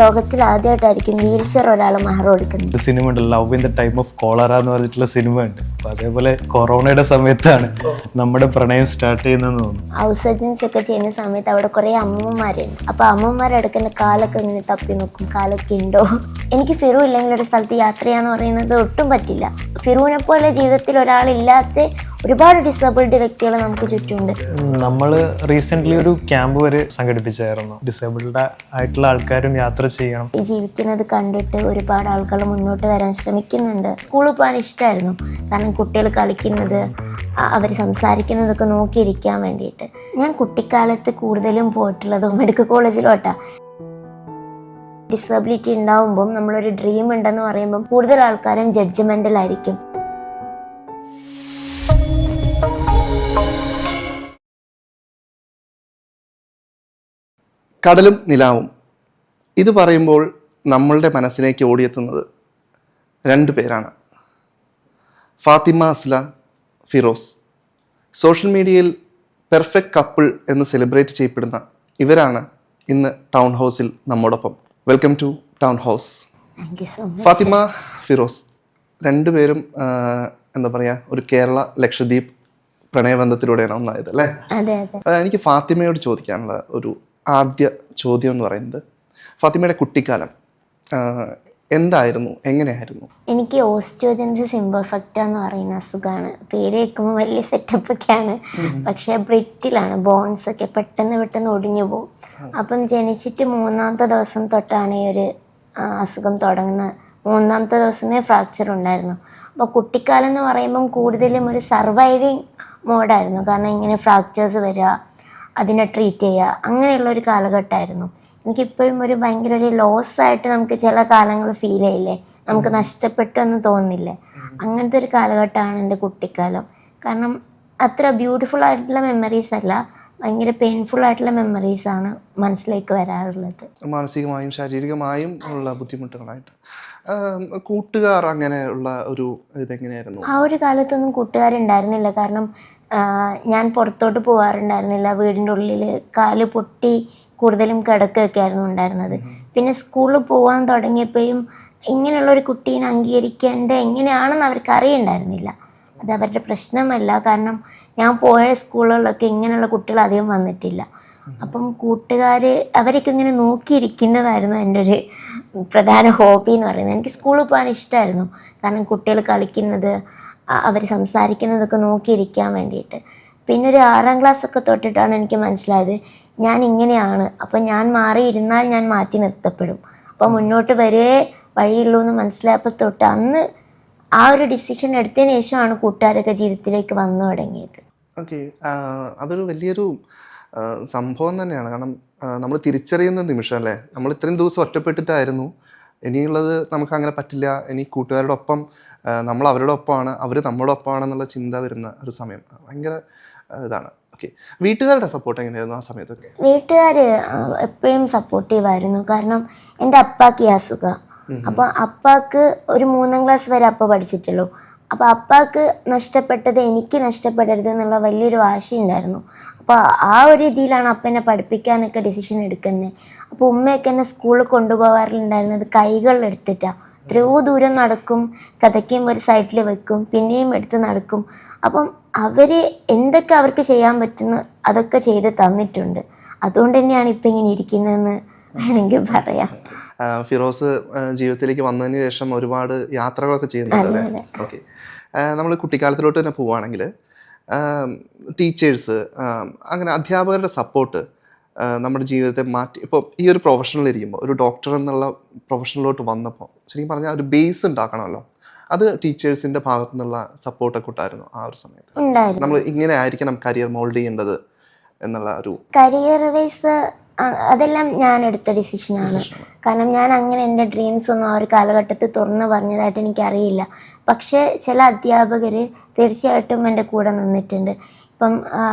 ലോകത്തിൽ ആദ്യമായിട്ടായിരിക്കും wheel chair ഒരാൾ മഹർ കൊടുക്കുന്നത്. സിനിമ ഉണ്ട് love in the time of cholera എന്ന് പറഞ്ഞിട്ടുള്ള സിനിമ ഉണ്ട്. അപ്പൊ അതേപോലെ കൊറോണയുടെ സമയത്താണ് നമ്മുടെ പ്രണയം സ്റ്റാർട്ട് ചെയ്യുന്നതെന്ന് തോന്നുന്നു. ഹൗസ് സർജൻസ് ഒക്കെ ചെയ്യുന്ന സമയത്ത് അവിടെ കുറെ അമ്മമാരുണ്ട്. അപ്പൊ അമ്മമാരെടുക്കുന്ന കാലൊക്കെ ഇങ്ങനെ തപ്പി നോക്കും, കാലൊക്കെ ഉണ്ടോ. എനിക്ക് ഫിറു ഇല്ലെങ്കിൽ ഒരു സ്ഥലത്ത് യാത്ര ചെയ്യാന്ന് പറയുന്നത് ഒട്ടും പറ്റില്ല. ഫിറുവിനെ പോലെ ജീവിതത്തിൽ ഒരാളില്ലാത്ത ഒരുപാട് ഡിസേബിൾഡ് വ്യക്തികൾ നമുക്ക് ചുറ്റുമുണ്ട്. നമ്മൾ റീസെന്റ് ഒരു ക്യാമ്പ് വരെ സംഘടിപ്പിച്ചായിരുന്നു. ഡിസേബിൾഡ് ആയിട്ടുള്ള ആൾക്കാരും യാത്ര ചെയ്യണം. ഈ ജീവിക്കുന്നത് കണ്ടിട്ട് ഒരുപാട് ആൾക്കാർ മുന്നോട്ട് വരാൻ ശ്രമിക്കുന്നുണ്ട്. സ്കൂളിൽ പോകാൻ ഇഷ്ടമായിരുന്നു, കാരണം കുട്ടികൾ കളിക്കുന്നത്, അവർ സംസാരിക്കുന്നതൊക്കെ നോക്കിയിരിക്കാൻ വേണ്ടിയിട്ട്. ഞാൻ കുട്ടിക്കാലത്ത് കൂടുതലും പോയിട്ടുള്ളത് മെഡിക്കൽ കോളേജിലോട്ടാണ്. ഡിസബിലിറ്റി ഉണ്ടാവുമ്പം നമ്മളൊരു ഡ്രീം ഉണ്ടെന്ന് പറയുമ്പം കൂടുതൽ ആൾക്കാരും ജഡ്ജ്മെന്റലായിരിക്കും. കടലും നിലാവും ഇത് പറയുമ്പോൾ നമ്മളുടെ മനസ്സിലേക്ക് ഓടിയെത്തുന്നത് രണ്ട് പേരാണ്, ഫാത്തിമ അസ്ല, ഫിറോസ്. സോഷ്യൽ മീഡിയയിൽ പെർഫെക്റ്റ് കപ്പിൾ എന്ന് സെലിബ്രേറ്റ് ചെയ്യപ്പെടുന്ന ഇവരാണ് ഇന്ന് ടൗൺ ഹൗസിൽ നമ്മോടൊപ്പം. Welcome to town house. Fathima, Firoz രണ്ടുപേരും എന്താ പറയുക, ഒരു കേരള ലക്ഷദ്വീപ് പ്രണയബന്ധത്തിലൂടെയാണ് ഒന്നായത് അല്ലേ? എനിക്ക് ഫാത്തിമയോട് ചോദിക്കാനുള്ള ഒരു ആദ്യ ചോദ്യം എന്ന് പറയുന്നത്, ഫാത്തിമയുടെ കുട്ടിക്കാലം എന്തായിരുന്നു, എങ്ങനെയായിരുന്നു? എനിക്ക് ഓസ്റ്റിയോജെനിസിസ് ഇംപെർഫെക്റ്റ എന്ന് പറയുന്ന അസുഖമാണ്. പേര് കേൾക്കുമ്പോൾ വലിയ സെറ്റപ്പൊക്കെയാണ്, പക്ഷെ ബ്രിറ്റിലാണ്. ബോൺസ് ഒക്കെ പെട്ടെന്ന് ഒടിഞ്ഞു പോകും. അപ്പം ജനിച്ചിട്ട് 3ാമത്തെ ദിവസം തൊട്ടാണ് ഈ ഒരു അസുഖം തുടങ്ങുന്നത്. 3ാമത്തെ ദിവസമേ ഫ്രാക്ചർ ഉണ്ടായിരുന്നു. അപ്പോൾ കുട്ടിക്കാലം എന്ന് പറയുമ്പം കൂടുതലും ഒരു സർവൈവിങ് മോഡായിരുന്നു. കാരണം ഇങ്ങനെ ഫ്രാക്ചേഴ്സ് വരിക, അതിനെ ട്രീറ്റ് ചെയ്യുക, അങ്ങനെയുള്ളൊരു കാലഘട്ടമായിരുന്നു. എനിക്കിപ്പോഴും ഒരു ഭയങ്കര ഒരു ലോസ് ആയിട്ട് നമുക്ക് ചില കാലങ്ങൾ ഫീൽ ചെയ്യില്ലേ, നമുക്ക് നഷ്ടപ്പെട്ടെന്ന് തോന്നില്ലേ, അങ്ങനത്തെ ഒരു കാലഘട്ടമാണ് എൻ്റെ കുട്ടിക്കാലം. കാരണം അത്ര ബ്യൂട്ടിഫുൾ ആയിട്ടുള്ള മെമ്മറീസ് അല്ല, ഭയങ്കര പെയിൻഫുൾ ആയിട്ടുള്ള മെമ്മറീസാണ് മനസ്സിലേക്ക് വരാറുള്ളത്. മാനസികമായും ശാരീരികമായും ഉള്ള ബുദ്ധിമുട്ടുകളായിട്ട്. കൂട്ടുകാർ അങ്ങനെയുള്ള ഒരു ഇതെങ്ങനെയായിരുന്നു? ആ ഒരു കാലത്തൊന്നും കൂട്ടുകാരുണ്ടായിരുന്നില്ല. കാരണം ഞാൻ പുറത്തോട്ട് പോകാറുണ്ടായിരുന്നില്ല. വീടിൻ്റെ ഉള്ളിൽ കാല് പൊട്ടി കൂടുതലും കിടക്കുകയൊക്കെ ആയിരുന്നു ഉണ്ടായിരുന്നത്. പിന്നെ സ്കൂളിൽ പോകാൻ തുടങ്ങിയപ്പോഴും ഇങ്ങനെയുള്ളൊരു കുട്ടീനെ അംഗീകരിക്കേണ്ട എങ്ങനെയാണെന്ന് അവർക്ക് അറിയണ്ടായിരുന്നില്ല. അത് അവരുടെ പ്രശ്നമല്ല, കാരണം ഞാൻ പോയ സ്കൂളുകളിലൊക്കെ ഇങ്ങനെയുള്ള കുട്ടികൾ അധികം വന്നിട്ടില്ല. അപ്പം കൂട്ടുകാർ അവരൊക്കെ ഇങ്ങനെ നോക്കിയിരിക്കുന്നതായിരുന്നു എൻ്റെ ഒരു പ്രധാന ഹോബി എന്ന് പറയുന്നത്. എനിക്ക് സ്കൂളിൽ പോകാൻ ഇഷ്ടമായിരുന്നു, കാരണം കുട്ടികൾ കളിക്കുന്നത്, അവർ സംസാരിക്കുന്നതൊക്കെ നോക്കിയിരിക്കാൻ വേണ്ടിയിട്ട്. പിന്നെ ഒരു 6ാം ക്ലാസ്സൊക്കെ തൊട്ടിട്ടാണ് എനിക്ക് മനസ്സിലായത് ഞാൻ ഇങ്ങനെയാണ്. അപ്പം ഞാൻ മാറിയിരുന്നാൽ ഞാൻ മാറ്റി നിർത്തപ്പെടും, അപ്പം മുന്നോട്ട് വരേ വഴിയുള്ളൂ എന്ന് മനസ്സിലായപ്പോൾ തൊട്ട് അന്ന് ആ ഒരു ഡിസിഷൻ എടുത്തതിന് ശേഷമാണ് കൂട്ടുകാരൊക്കെ ജീവിതത്തിലേക്ക് വന്നു തുടങ്ങിയത്. ഓക്കെ, അതൊരു വലിയൊരു സംഭവം തന്നെയാണ്. കാരണം നമ്മൾ തിരിച്ചറിയുന്ന നിമിഷം അല്ലേ, നമ്മൾ ഇത്രയും ദിവസം ഒറ്റപ്പെട്ടിട്ടായിരുന്നു, ഇനിയുള്ളത് നമുക്ക് അങ്ങനെ പറ്റില്ല, ഇനി കൂട്ടുകാരുടെ ഒപ്പം നമ്മൾ അവരുടെ ഒപ്പമാണ്, അവർ നമ്മുടെ ഒപ്പമാണെന്നുള്ള ചിന്ത വരുന്ന ഒരു സമയം ഭയങ്കര ഇതാണ്. ഓക്കെ, വീട്ടുകാരുടെ സപ്പോർട്ട് എങ്ങനെയായിരുന്നു ആ സമയത്തൊക്കെ? വീട്ടുകാർ എപ്പോഴും സപ്പോർട്ടീവായിരുന്നു. കാരണം എൻ്റെ അപ്പാക്ക് ഈ അസുഖം. അപ്പോൾ അപ്പാക്ക് ഒരു 3ാം ക്ലാസ് വരെ അപ്പ പഠിച്ചിട്ടുള്ളൂ. അപ്പോൾ അപ്പാക്ക് നഷ്ടപ്പെട്ടത് എനിക്ക് നഷ്ടപ്പെടരുത് എന്നുള്ള വലിയൊരു വാശിയുണ്ടായിരുന്നു. അപ്പോൾ ആ ഒരു രീതിയിലാണ് അപ്പ എന്നെ പഠിപ്പിക്കാനൊക്കെ ഡിസിഷൻ എടുക്കുന്നത്. അപ്പോൾ ഉമ്മയൊക്കെ എന്നെ സ്കൂളിൽ കൊണ്ടുപോകാറുണ്ടായിരുന്നത് കൈകളിലെടുത്തിട്ടാണ്. എത്രയോ ദൂരം നടക്കും, കഥയ്ക്കുമ്പോൾ ഒരു സൈഡിൽ വെക്കും, പിന്നെയും എടുത്ത് നടക്കും. അപ്പം അവർ എന്തൊക്കെ അവർക്ക് ചെയ്യാൻ പറ്റുന്നു അതൊക്കെ ചെയ്ത് തന്നിട്ടുണ്ട്. അതുകൊണ്ട് തന്നെയാണ് ഇപ്പം ഇങ്ങനെ ഇരിക്കുന്നതെന്ന് വേണമെങ്കിൽ പറയാം. ഫിറോസ് ജീവിതത്തിലേക്ക് വന്നതിന് ശേഷം ഒരുപാട് യാത്രകളൊക്കെ ചെയ്യുന്നുണ്ട് അല്ലേ? ഓക്കെ, നമ്മൾ കുട്ടിക്കാലത്തിലോട്ട് തന്നെ പോവുകയാണെങ്കിൽ ടീച്ചേഴ്സ്, അങ്ങനെ അധ്യാപകരുടെ സപ്പോർട്ട് നമ്മുടെ ജീവിതത്തെ മാറ്റി. ഇപ്പോൾ ഈ ഒരു പ്രൊഫഷനിൽ ഇരിക്കുമ്പോൾ, ഒരു ഡോക്ടർ എന്നുള്ള പ്രൊഫഷനിലോട്ട് വന്നപ്പോൾ ശരിക്കും പറഞ്ഞാൽ ഒരു ബേസ് ഉണ്ടാക്കണമല്ലോ, അത് ടീച്ചേഴ്സിൻ്റെ ഭാഗത്തു നിന്നുള്ള സപ്പോർട്ടൊക്കെ ഉണ്ടായിരുന്നു ആ ഒരു സമയത്ത്? നമ്മൾ ഇങ്ങനെ ആയിരിക്കണം കരിയർ മോൾഡ് ചെയ്യേണ്ടത് എന്നുള്ള ഒരു കരിയർ വൈസ് അതെല്ലാം ഞാൻ എടുത്ത ഡിസിഷനാണ്. കാരണം ഞാൻ അങ്ങനെ എൻ്റെ ഡ്രീംസ് ഒന്നും ആ ഒരു കാലഘട്ടത്തിൽ തുറന്നു പറഞ്ഞതായിട്ട് എനിക്കറിയില്ല. പക്ഷേ ചില അധ്യാപകർ തീർച്ചയായിട്ടും എൻ്റെ കൂടെ നിന്നിട്ടുണ്ട്. ഇപ്പം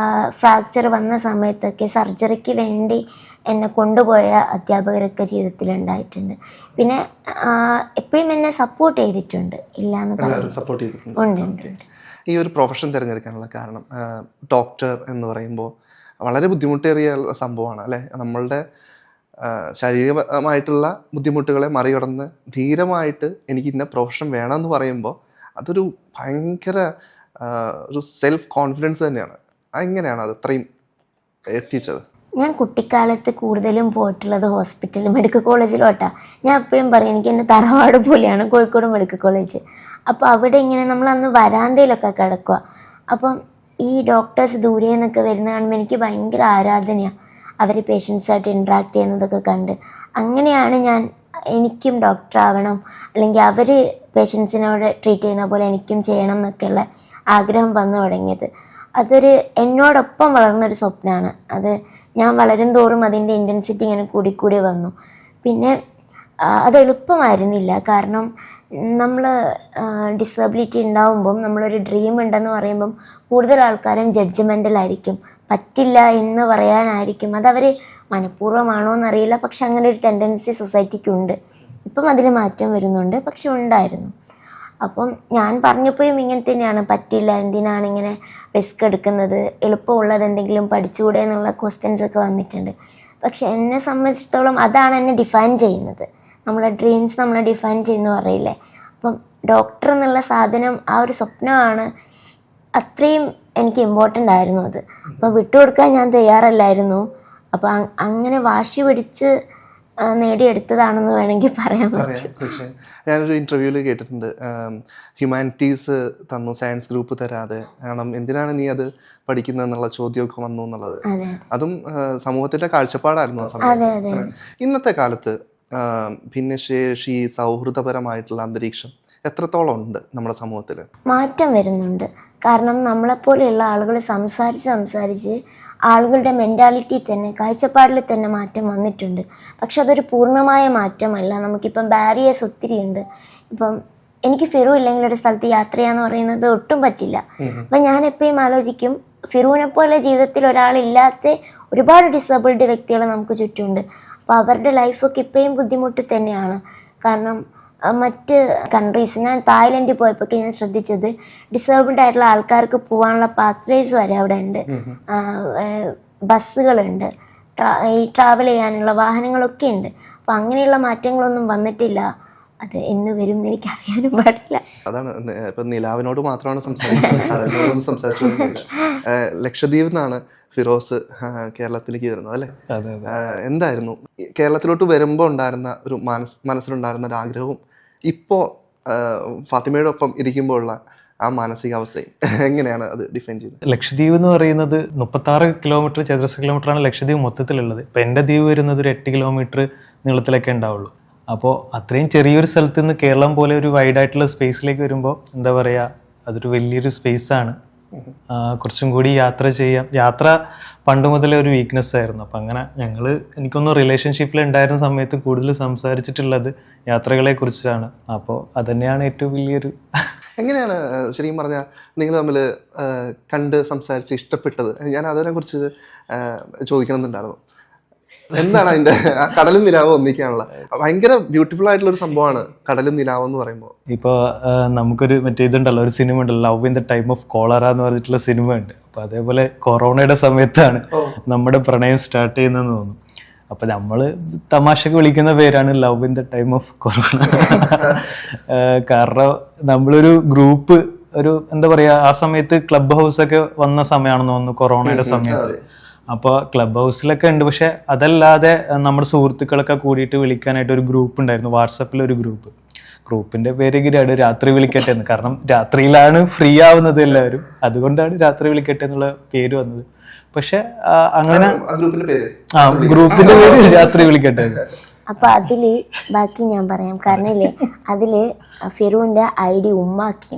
ഫ്രാക്ചർ വന്ന സമയത്തൊക്കെ സർജറിക്ക് വേണ്ടി എന്നെ കൊണ്ടുപോയ അധ്യാപകരൊക്കെ ജീവിതത്തിലുണ്ടായിട്ടുണ്ട്. പിന്നെ എപ്പോഴും എന്നെ സപ്പോർട്ട് ചെയ്തിട്ടുണ്ട്, ഇല്ലാന്ന് ഉണ്ട്. ഈ ഒരു പ്രൊഫഷൻ തിരഞ്ഞെടുക്കാനുള്ള കാരണം, ഡോക്ടർ എന്ന് പറയുമ്പോൾ വളരെ ബുദ്ധിമുട്ടേറിയ സംഭവമാണ് അല്ലേ? നമ്മളുടെ ശാരീരികമായിട്ടുള്ള ബുദ്ധിമുട്ടുകളെ മറികടന്ന് ധീരമായിട്ട് എനിക്ക് ഇന്ന പ്രൊഫഷൻ വേണമെന്ന് പറയുമ്പോൾ അതൊരു ഭയങ്കര ഒരു സെൽഫ് കോൺഫിഡൻസ് തന്നെയാണ്. അതെങ്ങനെയാണ് അത് അത്രയും എത്തിച്ചത്? ഞാൻ കുട്ടിക്കാലത്ത് കൂടുതലും പോയിട്ടുള്ളത് ഹോസ്പിറ്റൽ മെഡിക്കൽ കോളേജിലോട്ടാണ്. ഞാൻ എപ്പോഴും പറയും എനിക്ക് എൻ്റെ തറവാട് പോലെയാണ് കോഴിക്കോട് മെഡിക്കൽ കോളേജ്. അപ്പോൾ അവിടെ ഇങ്ങനെ നമ്മളന്ന് വരാന്തയിലൊക്കെ കിടക്കുക. അപ്പം ഈ ഡോക്ടേഴ്സ് ദൂരെ നിന്നൊക്കെ വരുന്ന കാണുമ്പോൾ എനിക്ക് ഭയങ്കര ആരാധനയാണ്. അവർ പേഷ്യൻസായിട്ട് ഇൻട്രാക്ട് ചെയ്യുന്നതൊക്കെ കണ്ട് അങ്ങനെയാണ് എനിക്കും ഡോക്ടറാവണം, അല്ലെങ്കിൽ അവർ പേഷ്യൻസിനോട് ട്രീറ്റ് ചെയ്യുന്ന പോലെ എനിക്കും ചെയ്യണം എന്നൊക്കെയുള്ള ആഗ്രഹം വന്നു തുടങ്ങിയത്. എന്നോടൊപ്പം വളർന്നൊരു സ്വപ്നമാണ് അത്. ഞാൻ വളരും തോറും അതിൻ്റെ ഇൻറ്റൻസിറ്റി ഇങ്ങനെ കൂടിക്കൂടി വന്നു. പിന്നെ അത് എളുപ്പമായിരുന്നില്ല. കാരണം നമ്മൾ ഡിസബിലിറ്റി ഉണ്ടാവുമ്പം നമ്മളൊരു ഡ്രീം ഉണ്ടെന്ന് പറയുമ്പം കൂടുതൽ ആൾക്കാരും ജഡ്ജ്മെൻ്റലായിരിക്കും, പറ്റില്ല എന്ന് പറയാനായിരിക്കും. അതവർ മനഃപൂർവ്വമാണോ എന്നറിയില്ല, പക്ഷെ അങ്ങനെ ഒരു ടെൻഡൻസി സൊസൈറ്റിക്കുണ്ട്. ഇപ്പം അതിൽ മാറ്റം വരുന്നുണ്ട്, പക്ഷെ ഉണ്ടായിരുന്നു. അപ്പം ഞാൻ പറഞ്ഞപ്പോഴും ഇങ്ങനെ തന്നെയാണ്, പറ്റില്ല, എന്തിനാണ് ഇങ്ങനെ റിസ്ക് എടുക്കുന്നത്, എളുപ്പമുള്ളത് എന്തെങ്കിലും പഠിച്ചുകൂടെ എന്നുള്ള ക്വസ്റ്റ്യൻസൊക്കെ വന്നിട്ടുണ്ട്. പക്ഷെ എന്നെ സംബന്ധിച്ചിടത്തോളം അതാണ് എന്നെ ഡിഫൈൻ ചെയ്യുന്നത്. നമ്മളെ ഡ്രീംസ് നമ്മളെ ഡിഫൈൻ ചെയ്യുന്നു പറയില്ലേ. അപ്പം ഡോക്ടർ എന്നുള്ള സാധനം ആ ഒരു സ്വപ്നമാണ്, അത്രയും എനിക്ക് ഇമ്പോർട്ടൻ്റ് ആയിരുന്നു അത്. അപ്പോൾ വിട്ടുകൊടുക്കാൻ ഞാൻ തയ്യാറല്ലായിരുന്നു. അപ്പോൾ അങ്ങനെ വാശി പിടിച്ച് നേടിയെടുത്തതാണെന്ന് വേണമെങ്കിൽ പറയാൻ പറ്റും. ഞാനൊരു ഇൻ്റർവ്യൂവിൽ കേട്ടിട്ടുണ്ട്, ഹ്യൂമാനിറ്റീസ് തന്നു, സയൻസ് ഗ്രൂപ്പ് തരാതെ, കാരണം എന്തിനാണ് നീ അത് പഠിക്കുന്നതെന്നുള്ള ചോദ്യമൊക്കെ വന്നു എന്നുള്ളത്. അതും സമൂഹത്തിൻ്റെ കാഴ്ചപ്പാടായിരുന്നു ആ സമയത്ത്. ഇന്നത്തെ കാലത്ത് ഭിന്നശേഷി സൗഹൃദപരമായിട്ടുള്ള അന്തരീക്ഷം എത്രത്തോളം ഉണ്ട് നമ്മുടെ സമൂഹത്തിൽ? മാറ്റം വരുന്നുണ്ട്. കാരണം നമ്മളെപ്പോലെയുള്ള ആളുകൾ സംസാരിച്ച് ആളുകളുടെ മെൻറ്റാലിറ്റി തന്നെ, കാഴ്ചപ്പാടിൽ തന്നെ മാറ്റം വന്നിട്ടുണ്ട്. പക്ഷെ അതൊരു പൂർണ്ണമായ മാറ്റമല്ല. നമുക്കിപ്പം ബാരിയേഴ്സ് ഒത്തിരി ഉണ്ട്. ഇപ്പം എനിക്ക് ഫിറു ഇല്ലെങ്കിൽ ഒരു സ്ഥലത്ത് യാത്ര ചെയ്യാന്ന് പറയുന്നത് ഒട്ടും പറ്റില്ല. അപ്പം ഞാൻ എപ്പോഴും ആലോചിക്കും, ഫിറുവിനെ പോലെ ജീവിതത്തിൽ ഒരാളില്ലാത്ത ഒരുപാട് ഡിസേബിൾഡ് വ്യക്തികൾ നമുക്ക് ചുറ്റുമുണ്ട്. അപ്പോൾ അവരുടെ ലൈഫൊക്കെ ഇപ്പോഴും ബുദ്ധിമുട്ട് തന്നെയാണ്. കാരണം മറ്റ് കൺട്രീസ്, ഞാൻ തായ്ലൻഡിൽ പോയപ്പോൾ ഞാൻ ശ്രദ്ധിച്ചത്, ഡിസേബിൾഡ് ആയിട്ടുള്ള ആൾക്കാർക്ക് പോകാനുള്ള പാത്വേസ് വരെ അവിടെ ഉണ്ട്. ബസ്സുകളുണ്ട്, ഈ ട്രാവൽ ചെയ്യാനുള്ള വാഹനങ്ങളൊക്കെ ഉണ്ട്. അപ്പോൾ അങ്ങനെയുള്ള മാറ്റങ്ങളൊന്നും വന്നിട്ടില്ല. അത് എന്ന് വരും എന്ന് എനിക്ക് അറിയാനും പാടില്ല. അതാണ് ഇപ്പം നിലാവിനോട് മാത്രമാണ് സംസാരിച്ചത്. ലക്ഷദ്വീപിൽ നിന്നാണ് ഫിറോസ് കേരളത്തിലേക്ക് വരുന്നത് അല്ലേ? എന്തായിരുന്നു കേരളത്തിലോട്ട് വരുമ്പോൾ ഉണ്ടായിരുന്ന ഒരു മനസ്സിലുണ്ടായിരുന്ന ഒരു ആഗ്രഹവും ഇപ്പോൾ ഫാത്തിമയുടെ ഒപ്പം ഇരിക്കുമ്പോൾ ഉള്ള ആ മാനസികാവസ്ഥയും എങ്ങനെയാണ് അത് ഡിഫൈൻ ചെയ്യുന്നത്? ലക്ഷദ്വീപ് എന്ന് പറയുന്നത് 36 കിലോമീറ്റർ ചതുരശ്ര കിലോമീറ്ററാണ് ലക്ഷദ്വീപ് മൊത്തത്തിലുള്ളത്. ഇപ്പം എൻ്റെ ദ്വീപ് വരുന്നത് ഒരു 8 കിലോമീറ്റർ നീളത്തിലൊക്കെ ഉണ്ടാവുള്ളൂ. അപ്പോൾ അത്രയും ചെറിയൊരു സ്ഥലത്ത് നിന്ന് കേരളം പോലെ ഒരു വൈഡായിട്ടുള്ള സ്പേസിലേക്ക് വരുമ്പോൾ എന്താ പറയുക, അതൊരു വലിയൊരു സ്പേസാണ്. കുറച്ചും കൂടി യാത്ര ചെയ്യാം. യാത്ര പണ്ട് മുതലേ ഒരു വീക്ക്നെസ് ആയിരുന്നു. അപ്പം അങ്ങനെ എനിക്കൊന്ന് റിലേഷൻഷിപ്പിൽ ഉണ്ടായിരുന്ന സമയത്ത് കൂടുതൽ സംസാരിച്ചിട്ടുള്ളത് യാത്രകളെ കുറിച്ചാണ്. അപ്പോൾ അതന്നെയാണ് ഏറ്റവും വലിയൊരു. എങ്ങനെയാണ് ശരിക്കും പറഞ്ഞാൽ നിങ്ങൾ തമ്മിൽ കണ്ട് സംസാരിച്ച് ഇഷ്ടപ്പെട്ടത്? ഞാൻ അതിനെക്കുറിച്ച് ചോദിക്കണമെന്നുണ്ടായിരുന്നു. എന്താണ് അതിൻ്റെ കടലും നിലാവും ഒന്നിക്കാനുള്ള ഭയങ്കര ബ്യൂട്ടിഫുൾ ആയിട്ടുള്ള ഒരു സംഭവമാണ് കടലും നിലാവും എന്ന് പറയുമ്പോൾ. ഇപ്പോൾ നമുക്കൊരു മറ്റേ ഇതുണ്ടല്ലോ, ഒരു സിനിമ ഉണ്ടല്ലോ, love in the time of cholera എന്ന് പറഞ്ഞിട്ടുള്ള സിനിമ ഉണ്ട്. അപ്പോൾ അതേപോലെ കൊറോണയുടെ സമയത്താണ് നമ്മുടെ പ്രണയം സ്റ്റാർട്ട് ചെയ്യുന്നതെന്ന് തോന്നുന്നു. അപ്പം നമ്മൾ തമാശക്ക് വിളിക്കുന്ന പേരാണ് love in the time of corona. കാരണം നമ്മളൊരു ഗ്രൂപ്പ്, എന്താ പറയുക, ആ സമയത്ത് ക്ലബ് ഹൗസ് ഒക്കെ വന്ന സമയമാണെന്ന് തോന്നുന്നു, കൊറോണയുടെ സമയത്ത്. അപ്പോൾ ക്ലബ് ഹൗസിലൊക്കെ ഉണ്ട്. പക്ഷെ അതല്ലാതെ നമ്മുടെ സുഹൃത്തുക്കളൊക്കെ കൂടിയിട്ട് വിളിക്കാനായിട്ട് ഒരു ഗ്രൂപ്പ് ഉണ്ടായിരുന്നു, വാട്സപ്പിലൊരു ഗ്രൂപ്പിന്റെ പേര് ഗിരാട്, രാത്രി വിളിക്കട്ടെ എന്ന്. കാരണം രാത്രിയിലാണ് ഫ്രീ ആവുന്നത് എല്ലാവരും, അതുകൊണ്ടാണ് രാത്രി വിളിക്കട്ടെ എന്നുള്ള പേര് വന്നത്. പക്ഷെ അങ്ങനെ ഗ്രൂപ്പിന്റെ പേര് രാത്രി വിളിക്കട്ടെ. അപ്പൊ അതില് ബാക്കി ഞാൻ പറയാം. കാരണം ഇല്ലേ, അതില് ഫിറുവിന്റെ ID ഉമ്മാക്കി.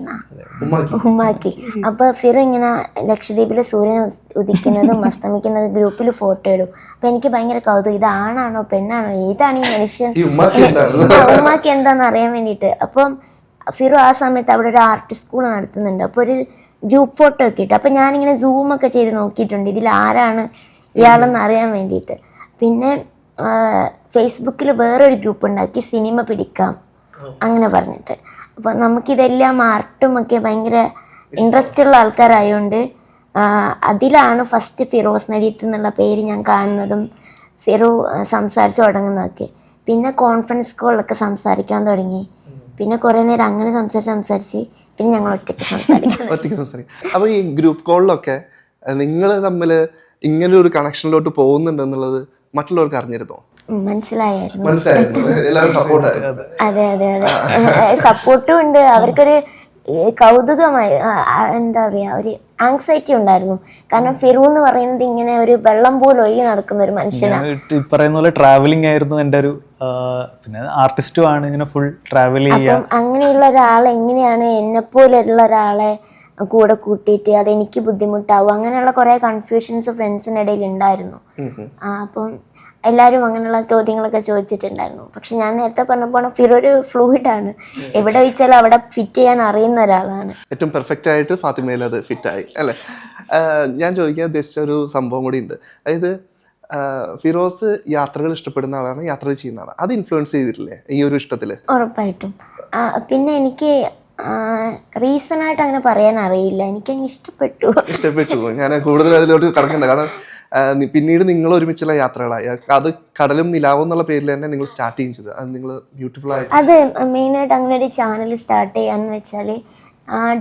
അപ്പൊ ഫിറു ഇങ്ങനെ ലക്ഷദ്വീപിലെ സൂര്യൻ ഉദിക്കുന്നതും അസ്തമിക്കുന്നതും ഗ്രൂപ്പിൽ ഫോട്ടോ ഇടും. അപ്പൊ എനിക്ക് ഭയങ്കര കൗതുകം, ഇത് ആണാണോ പെണ്ണാണോ, ഏതാണ് ഈ മനുഷ്യൻ, ഉമ്മാക്കി എന്താന്ന് അറിയാൻ വേണ്ടിയിട്ട്. അപ്പം ഫിറു ആ സമയത്ത് അവിടെ ഒരു ആർട്ട് സ്കൂൾ നടത്തുന്നുണ്ട്. അപ്പോൾ ഒരു ഗ്രൂപ്പ് ഫോട്ടോ ഒക്കെ ഇട്ടു. അപ്പം ഞാനിങ്ങനെ സൂമൊക്കെ ചെയ്ത് നോക്കിയിട്ടുണ്ട് ഇതിൽ ആരാണ് ഇയാളെന്ന് അറിയാൻ വേണ്ടിയിട്ട്. പിന്നെ ഫേസ്ബുക്കിൽ വേറൊരു ഗ്രൂപ്പ് ഉണ്ടാക്കി, സിനിമ പിടിക്കാം അങ്ങനെ പറഞ്ഞിട്ട്. അപ്പോൾ നമുക്കിതെല്ലാം ആർട്ടും ഒക്കെ ഭയങ്കര ഇൻട്രസ്റ്റ് ഉള്ള ആൾക്കാരായതുകൊണ്ട് അതിലാണ് ഫസ്റ്റ് ഫിറോസ് നരീത്ത് എന്നുള്ള പേര് ഞാൻ കാണുന്നതും ഫിറു സംസാരിച്ച് തുടങ്ങുന്നതൊക്കെ. പിന്നെ കോൺഫറൻസ് കോളിലൊക്കെ സംസാരിക്കാൻ തുടങ്ങി. പിന്നെ കുറേ നേരം അങ്ങനെ സംസാരിച്ച് പിന്നെ ഞങ്ങൾ ഒറ്റയ്ക്ക് സംസാരിക്കും. അപ്പോൾ ഈ ഗ്രൂപ്പ് കോളിലൊക്കെ നിങ്ങൾ തമ്മിൽ ഇങ്ങനെ ഒരു കണക്ഷനിലോട്ട് പോകുന്നുണ്ടെന്നുള്ളത് മറ്റുള്ളവർക്ക് അറിഞ്ഞിരുന്നോ? മനസ്സിലായിരുന്നു. എല്ലാവരും സപ്പോർട്ടായിരുന്നു. അതെ, സപ്പോർട്ടും ഉണ്ട്. അവർക്കൊരു കൗതുകമായി, എന്താ പറയാ, ഒരു ആങ്സൈറ്റി ഉണ്ടായിരുന്നു. കാരണം ഫിറു എന്ന് പറയുന്നത് ഇങ്ങനെ ഒരു വെള്ളം പോലെ ഒഴുകി നടക്കുന്ന ഒരു മനുഷ്യനാണ്. ഈ പറയുന്ന പോലെ ട്രാവലിംഗ് ആയിരുന്നു എൻ്റെ ഒരു, പിന്നെ ആർട്ടിസ്റ്റും ആണ്, ഇങ്ങനെ ഫുൾ ട്രാവൽ ചെയ്യാം. അങ്ങനെയുള്ള ഒരാളെ എങ്ങനെയാണ് എന്നെപ്പോലെയുള്ള ഒരാളെ കൂടെ കൂട്ടിയിട്ട് അതെനിക്ക് ബുദ്ധിമുട്ടാവും, അങ്ങനെയുള്ള കുറെ കൺഫ്യൂഷൻസ് ഫ്രണ്ട്സിൻ്റെ ഇടയിൽ ഉണ്ടായിരുന്നു. അപ്പം എല്ലാവരും അങ്ങനെയുള്ള ചോദ്യങ്ങളൊക്കെ ചോദിച്ചിട്ടുണ്ടായിരുന്നു. പക്ഷെ ഞാൻ നേരത്തെ പറഞ്ഞപ്പോൾ ഫിറു ഒരു ഫ്ലൂയിഡാണ്, എവിടെ വെച്ചാലും അവിടെ ഫിറ്റ് ചെയ്യാൻ അറിയുന്ന ഒരാളാണ്. ഏറ്റവും പെർഫെക്റ്റ് ആയിട്ട് ഫാത്തിമയിൽ അത് ഫിറ്റായി അല്ലേ? ഞാൻ ചോദിക്കാൻ ഉദ്ദേശിച്ച ഒരു സംഭവം കൂടി ഉണ്ട്. അതായത് ഫിറോസ് യാത്രകൾ ഇഷ്ടപ്പെടുന്ന ആളാണ്, യാത്രകൾ ചെയ്യുന്ന ആളാണ്. അത് ഇൻഫ്ലുവൻസ് ചെയ്തിട്ടില്ലേ ഈ ഒരു ഇഷ്ടത്തിൽ? ഉറപ്പായിട്ടും. പിന്നെ എനിക്ക് റീസണായിട്ട് അങ്ങനെ പറയാൻ അറിയില്ല, എനിക്കങ്ങ് ഇഷ്ടപ്പെട്ടു. ഞാൻ കൂടുതൽ അതിലോട്ട് കടക്കണ്ട. കാരണം പിന്നീട് നിങ്ങൾ ഒരുമിച്ചുള്ള യാത്രകളായി, അത് കടലും നിലാവും എന്നുള്ള പേരിൽ തന്നെ നിങ്ങൾ സ്റ്റാർട്ട് ചെയ്യും ചെയ്തത്. അത് നിങ്ങൾ ബ്യൂട്ടിഫുൾ ആയിട്ട്. അത് മെയിനായിട്ട് അങ്ങനെ ഒരു ചാനൽ സ്റ്റാർട്ട് ചെയ്യാന്ന് വെച്ചാൽ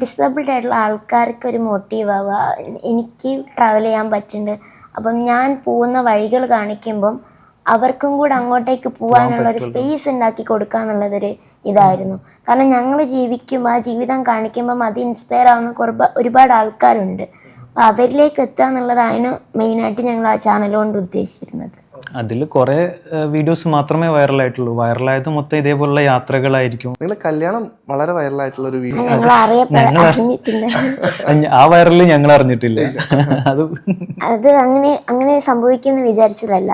ഡിസേബിൾഡ് ആയിട്ടുള്ള ആൾക്കാർക്ക് ഒരു മോട്ടീവ് ആവുക. എനിക്ക് ട്രാവൽ ചെയ്യാൻ പറ്റുന്നുണ്ട്, അപ്പം ഞാൻ പോകുന്ന വഴികൾ കാണിക്കുമ്പം അവർക്കും കൂടെ അങ്ങോട്ടേക്ക് പോകാനുള്ള ഒരു സ്പേസ് ഉണ്ടാക്കി കൊടുക്കുക എന്നുള്ളതൊരു ഇതായിരുന്നു. കാരണം ഞങ്ങൾ ജീവിക്കുമ്പോൾ ആ ജീവിതം കാണിക്കുമ്പം അത് ഇൻസ്പയർ ആവുന്ന ഒരുപാട് ആൾക്കാരുണ്ട്. അപ്പം അവരിലേക്ക് എത്തുക എന്നുള്ളതാണ് മെയിനായിട്ട് ഞങ്ങൾ ആ ചാനൽ കൊണ്ട് ഉദ്ദേശിച്ചിരുന്നത്. അതിൽ കുറെ വീഡിയോസ് മാത്രമേ വൈറലായിട്ടുള്ളൂ. വൈറലായത് മൊത്തം ഇതേപോലുള്ള യാത്രകളായിരിക്കും. നിങ്ങളുടെ കല്യാണം വളരെ വൈറലായിട്ടുള്ള ഒരു വീഡിയോ. ആ വൈറലിൽ ഞങ്ങൾ അറിഞ്ഞിട്ടില്ല. അത് അങ്ങനെ സംഭവിക്കുമെന്ന് വിചാരിച്ചതല്ല.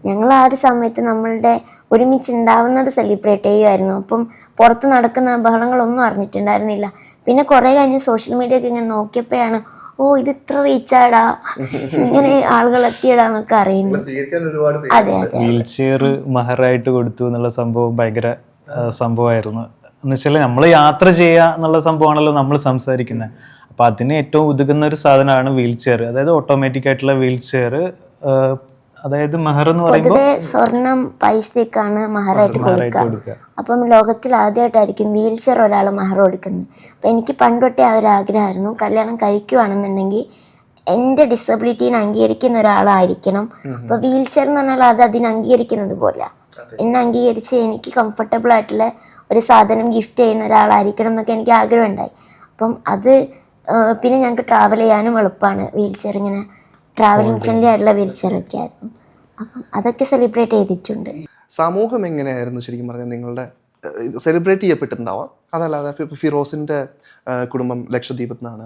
ഞങ്ങൾ ആ ഒരു സമയത്ത് നമ്മളുടെ ഒരുമിച്ചുണ്ടാവുന്നത് സെലിബ്രേറ്റ് ചെയ്യുമായിരുന്നു. അപ്പം പുറത്ത് നടക്കുന്ന ബഹളങ്ങളൊന്നും അറിഞ്ഞിട്ടുണ്ടായിരുന്നില്ല. പിന്നെ കുറെ കഴിഞ്ഞ് സോഷ്യൽ മീഡിയ ഒക്കെ ഇങ്ങനെ നോക്കിയപ്പോഴാണ് ഇത് ഇത്ര റീച്ചാടാ, ഇങ്ങനെ ആളുകൾ എത്തിയടാന്നൊക്കെ അറിയുന്നു. അതെ, വീൽ ചെയർ മഹറായിട്ട് കൊടുത്തു എന്നുള്ള സംഭവം ഭയങ്കര സംഭവമായിരുന്നു. എന്ന് വെച്ചാൽ നമ്മൾ യാത്ര ചെയ്യുക എന്നുള്ള സംഭവമാണല്ലോ നമ്മൾ സംസാരിക്കുന്നത്. അപ്പൊ അതിന് ഏറ്റവും ഉതകുന്ന ഒരു സാധനമാണ് വീൽ ചെയർ, അതായത് ഓട്ടോമാറ്റിക് ആയിട്ടുള്ള വീൽ ചെയർ. അതായത് മഹർ എന്ന് പറയുമ്പോൾ സ്വർണം പൈസക്കാണ് മഹറായിട്ട് കൊടുക്കുക. അപ്പം ലോകത്തിൽ ആദ്യമായിട്ടായിരിക്കും വീൽ ചെയർ ഒരാൾ മഹർ കൊടുക്കുന്നത്. അപ്പം എനിക്ക് പണ്ടൊട്ടേ ആ ഒരു ആഗ്രഹമായിരുന്നു, കല്യാണം കഴിക്കുവാണെന്നുണ്ടെങ്കിൽ എൻ്റെ ഡിസബിലിറ്റീനെ അംഗീകരിക്കുന്ന ഒരാളായിരിക്കണം. അപ്പോൾ വീൽ ചെയർ എന്ന് പറഞ്ഞാൽ അത് അതിനെ അംഗീകരിക്കുന്നത് പോലെ എന്നെ അംഗീകരിച്ച് എനിക്ക് കംഫർട്ടബിൾ ആയിട്ടുള്ള ഒരു സാധനം ഗിഫ്റ്റ് ചെയ്യുന്ന ഒരാളായിരിക്കണം എന്നൊക്കെ എനിക്ക് ആഗ്രഹമുണ്ടായി. അപ്പം അത് പിന്നെ ഞങ്ങൾക്ക് ട്രാവൽ ചെയ്യാനും എളുപ്പമാണ്. വീൽ ചെയർ ഇങ്ങനെ ട്രാവലിംഗ് ഫ്രണ്ട്ലി ആയിട്ടുള്ള വീൽ ചെയർ ഒക്കെ ആയിരുന്നു. അപ്പം അതൊക്കെ സെലിബ്രേറ്റ് ചെയ്തിട്ടുണ്ട്. സമൂഹം എങ്ങനെയായിരുന്നു ശരിക്കും പറഞ്ഞാൽ നിങ്ങളുടെ സെലിബ്രേറ്റ് ചെയ്യപ്പെട്ടിട്ടുണ്ടാവാം? അതല്ലാതെ ഫിറോസിൻ്റെ കുടുംബം ലക്ഷദ്വീപത്തിൽ നിന്നാണ്,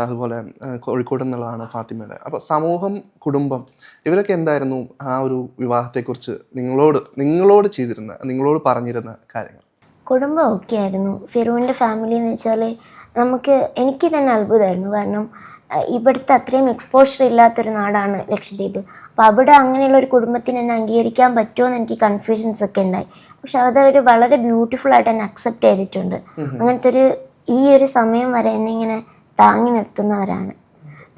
അതുപോലെ കോഴിക്കോട് നിന്നുള്ളതാണ് ഫാത്തിമയുടെ. അപ്പോൾ സമൂഹം, കുടുംബം, ഇവരൊക്കെ എന്തായിരുന്നു ആ ഒരു വിവാഹത്തെക്കുറിച്ച് നിങ്ങളോട് ചെയ്തിരുന്ന, നിങ്ങളോട് പറഞ്ഞിരുന്ന കാര്യങ്ങൾ? കുടുംബം ഒക്കെ ആയിരുന്നു. ഫിറുവിൻ്റെ ഫാമിലി എന്ന് വെച്ചാൽ എനിക്ക് തന്നെ അത്ഭുതമായിരുന്നു. കാരണം ഇവിടുത്തെ അത്രയും എക്സ്പോഷർ ഇല്ലാത്തൊരു നാടാണ് ലക്ഷദ്വീപ്. അപ്പോൾ അവിടെ അങ്ങനെയുള്ള ഒരു കുടുംബത്തിന് എന്നെ അംഗീകരിക്കാൻ പറ്റുമോ എന്ന് എനിക്ക് കൺഫ്യൂഷൻസ് ഒക്കെ ഉണ്ടായി. പക്ഷെ അതവർ വളരെ ബ്യൂട്ടിഫുൾ ആയിട്ട് എന്നെ അക്സെപ്റ്റ് ചെയ്തിട്ടുണ്ട്. അങ്ങനത്തെ ഈ ഒരു സമയം വരെ എന്നെ ഇങ്ങനെ താങ്ങി നിർത്തുന്നവരാണ്.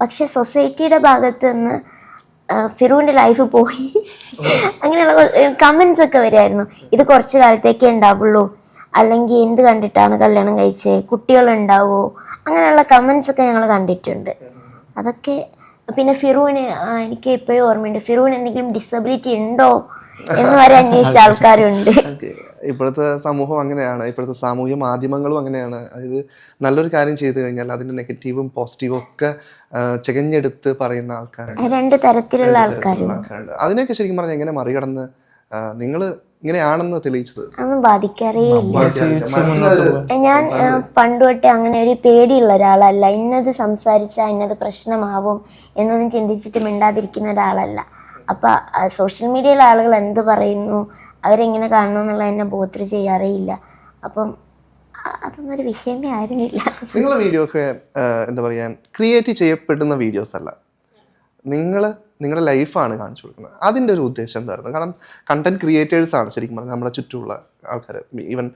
പക്ഷെ സൊസൈറ്റിയുടെ ഭാഗത്ത് നിന്ന് ഫിറുവിൻ്റെ ലൈഫ് പോയി അങ്ങനെയുള്ള കമൻസ് ഒക്കെ വരുമായിരുന്നു. ഇത് കുറച്ച് കാലത്തേക്കേ ഉണ്ടാവുള്ളൂ, അല്ലെങ്കിൽ എന്ത് കണ്ടിട്ടാണ് കല്യാണം കഴിച്ചത്, കുട്ടികളുണ്ടാവുമോ, അങ്ങനെയുള്ള കമൻസ് ഒക്കെ ഞങ്ങൾ കണ്ടിട്ടുണ്ട്. അതൊക്കെ പിന്നെ ഫിറുവിന് എനിക്ക് ഇപ്പോഴും ഓർമ്മയുണ്ട്, ഫിറുവിന് എന്തെങ്കിലും ഡിസബിലിറ്റി ഉണ്ടോ എന്ന് വരെ അന്വേഷിച്ച ആൾക്കാരുണ്ട്. ഇപ്പോഴത്തെ സമൂഹം അങ്ങനെയാണ്, ഇപ്പോഴത്തെ സാമൂഹ്യ മാധ്യമങ്ങളും അങ്ങനെയാണ്. അതായത് നല്ലൊരു കാര്യം ചെയ്തു കഴിഞ്ഞാൽ അതിൻ്റെ നെഗറ്റീവും പോസിറ്റീവും ഒക്കെ ചികഞ്ഞെടുത്ത് പറയുന്ന ആൾക്കാരുണ്ട്. രണ്ട് തരത്തിലുള്ള ആൾക്കാരുണ്ട്. അതിനെയൊക്കെ ശരിക്കും പറഞ്ഞാൽ എങ്ങനെ മറികടന്ന് നിങ്ങൾ ഇങ്ങനെയാണെന്ന് തെളിയിച്ചത്? അതൊന്നും ബാധിക്കാറേ ഇല്ല. ഞാൻ പണ്ട് തൊട്ടേ അങ്ങനെ ഒരു പേടിയുള്ള ഒരാളല്ല. ഇന്നത് സംസാരിച്ചാൽ ഇന്നത് പ്രശ്നമാവും എന്നൊന്നും ചിന്തിച്ചിട്ട് മിണ്ടാതിരിക്കുന്ന ഒരാളല്ല. അപ്പം സോഷ്യൽ മീഡിയയിലെ ആളുകൾ എന്ത് പറയുന്നു, അവരെങ്ങനെ കാണുന്നു എന്നുള്ളത് എന്നെ ബോധർ ചെയ്യാറേ ഇല്ല. അപ്പം അതൊന്നും ഒരു വിഷയമേ ആയിരുന്നില്ല. നിങ്ങളുടെ വീഡിയോ ഒക്കെ എന്താ പറയുക, ക്രിയേറ്റ് ചെയ്യപ്പെടുന്ന വീഡിയോസ് അല്ല, നിങ്ങളുടെ ലൈഫാണ് കാണിച്ചു കൊടുക്കുന്നത്. അതിൻ്റെ ഒരു ഉദ്ദേശം എന്തായിരുന്നു? കാരണം കണ്ടന്റ് ക്രിയേറ്റേഴ്സാണ് ശരിക്കും പറഞ്ഞാൽ നമ്മുടെ ചുറ്റുമുള്ള ആൾക്കാർ. ഈവൻ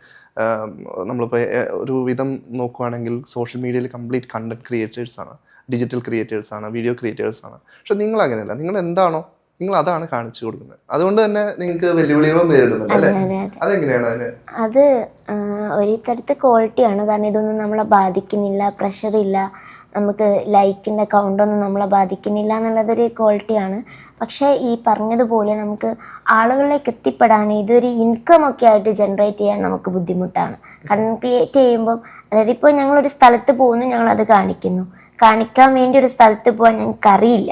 നമ്മളിപ്പോൾ ഒരു വിധം നോക്കുവാണെങ്കിൽ സോഷ്യൽ മീഡിയയിൽ കംപ്ലീറ്റ് കണ്ടന്റ് ക്രിയേറ്റേഴ്സാണ്, ഡിജിറ്റൽ ക്രിയേറ്റേഴ്സാണ്, വീഡിയോ ക്രിയേറ്റേഴ്സാണ്. പക്ഷെ നിങ്ങൾ അങ്ങനെയല്ല. നിങ്ങൾ എന്താണോ നിങ്ങൾ അതാണ് കാണിച്ചു കൊടുക്കുന്നത്. അതുകൊണ്ട് തന്നെ നിങ്ങൾക്ക് വെല്ലുവിളികളും നേരിടുന്നുണ്ട് അല്ലേ? അതെങ്ങനെയാണ് അതിന്? അത് ഒരു തരത്തിൽ ക്വാളിറ്റിയാണ്. കാരണം ഇതൊന്നും നമ്മളെ ബാധിക്കുന്നില്ല, പ്രഷറില്ല, നമുക്ക് ലൈക്കിൻ്റെ കൗണ്ടൊന്നും നമ്മളെ ബാധിക്കുന്നില്ല എന്നുള്ളതൊരു ക്വാളിറ്റിയാണ്. പക്ഷേ ഈ പറഞ്ഞതുപോലെ നമുക്ക് ആളുകളിലേക്ക് എത്തിപ്പെടാൻ ഇതൊരു ഇൻകം ഒക്കെ ആയിട്ട് ജനറേറ്റ് ചെയ്യാൻ നമുക്ക് ബുദ്ധിമുട്ടാണ്. കണ്ടന്റ് ക്രിയേറ്റ് ചെയ്യുമ്പം, അതായത് ഇപ്പോൾ ഞങ്ങളൊരു സ്ഥലത്ത് പോകുന്നു, ഞങ്ങളത് കാണിക്കാൻ വേണ്ടി ഒരു സ്ഥലത്ത് പോകാൻ ഞങ്ങൾക്ക് അറിയില്ല.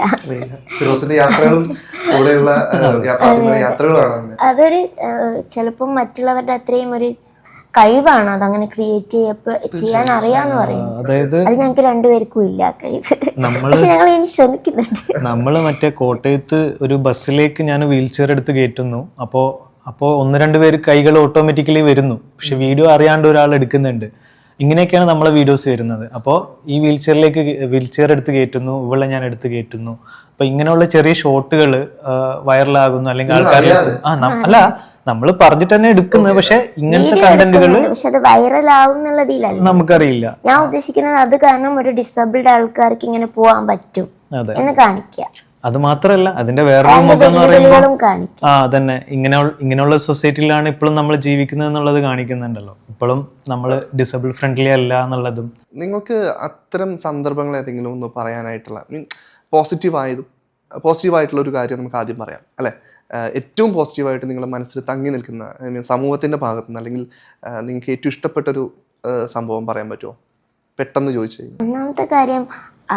അതൊരു ചിലപ്പം മറ്റുള്ളവരുടെ അത്രയും ഒരു കഴിവാണ് അതങ്ങനെ ക്രിയേറ്റ് ചെയ്യാൻ അറിയാന്ന് പറയുന്നത്. അതായത് അത് ഞങ്ങൾക്ക് രണ്ടുപേർക്കും ഇല്ല കഴിവ്. പക്ഷെ ഞങ്ങൾ ഇനി ശ്രമിക്കുന്നുണ്ട്. നമ്മള് മറ്റേ കോട്ടയത്ത് ഒരു ബസ്സിലേക്ക് ഞാൻ വീൽ ചെയർ എടുത്ത് കയറ്റുന്നു. അപ്പോൾ 1-2 പേര് കൈകൾ ഓട്ടോമാറ്റിക്കലി വരുന്നു. പക്ഷെ വീഡിയോ അറിയാണ്ട് ഒരാൾ എടുക്കുന്നുണ്ട്. ഇങ്ങനെയൊക്കെയാണ് നമ്മളെ വീഡിയോസ് വരുന്നത്. അപ്പോൾ ഈ വീൽ ചെയർ എടുത്ത് കയറ്റുന്നു, ഇവളെ ഞാൻ എടുത്ത് കയറ്റുന്നു. അപ്പൊ ഇങ്ങനെയുള്ള ചെറിയ ഷോട്ടുകൾ വൈറലാകുന്നു. അല്ലെങ്കിൽ ആൾക്കാർ അല്ല നമ്മൾ പറഞ്ഞിട്ട് തന്നെ എടുക്കുന്നത്. പക്ഷെ ഇങ്ങനത്തെ കണ്ടന്റുകൾ പക്ഷെ അത് വൈറലാവും എന്നുള്ളതിലല്ല, നമുക്കറിയില്ല. ഞാൻ ഉദ്ദേശിക്കുന്നത് അത് കാരണം ഒരു ഡിസബിൾഡ് ആൾക്കാർക്ക് ഇങ്ങനെ പോവാൻ പറ്റും എന്ന് കാണിക്കുക. അത് മാത്രല്ല, അതിന്റെ വേറൊരു മുഖം എന്ന് പറയുമ്പോൾ അതന്നെ ഇങ്ങനെയുള്ള സൊസൈറ്റിയിലാണ് ഇപ്പോഴും നമ്മൾ ജീവിക്കുന്നത് എന്നുള്ളത് കാണിക്കുന്നുണ്ടല്ലോ. ഇപ്പോഴും നമ്മൾ ഡിസബിൾ ഫ്രണ്ട്ലി അല്ല എന്നുള്ളതും. നിങ്ങൾക്ക് അത്തരം സന്ദർഭങ്ങൾ ഏതെങ്കിലും ഒന്ന് പറയാനായിട്ടുള്ള പോസിറ്റീവായിട്ടുള്ള ഒരു കാര്യം നമുക്ക് ആദ്യം പറയാം അല്ലെ? ഏറ്റവും പോസിറ്റീവായിട്ട് നിങ്ങളുടെ മനസ്സിൽ തങ്ങി നിൽക്കുന്ന സമൂഹത്തിന്റെ ഭാഗത്തു നിന്ന്, അല്ലെങ്കിൽ നിങ്ങൾക്ക് ഏറ്റവും ഇഷ്ടപ്പെട്ടൊരു സംഭവം പറയാൻ പറ്റുമോ? പെട്ടെന്ന് ചോദിച്ചു കഴിഞ്ഞാൽ ഒന്നാമത്തെ കാര്യം,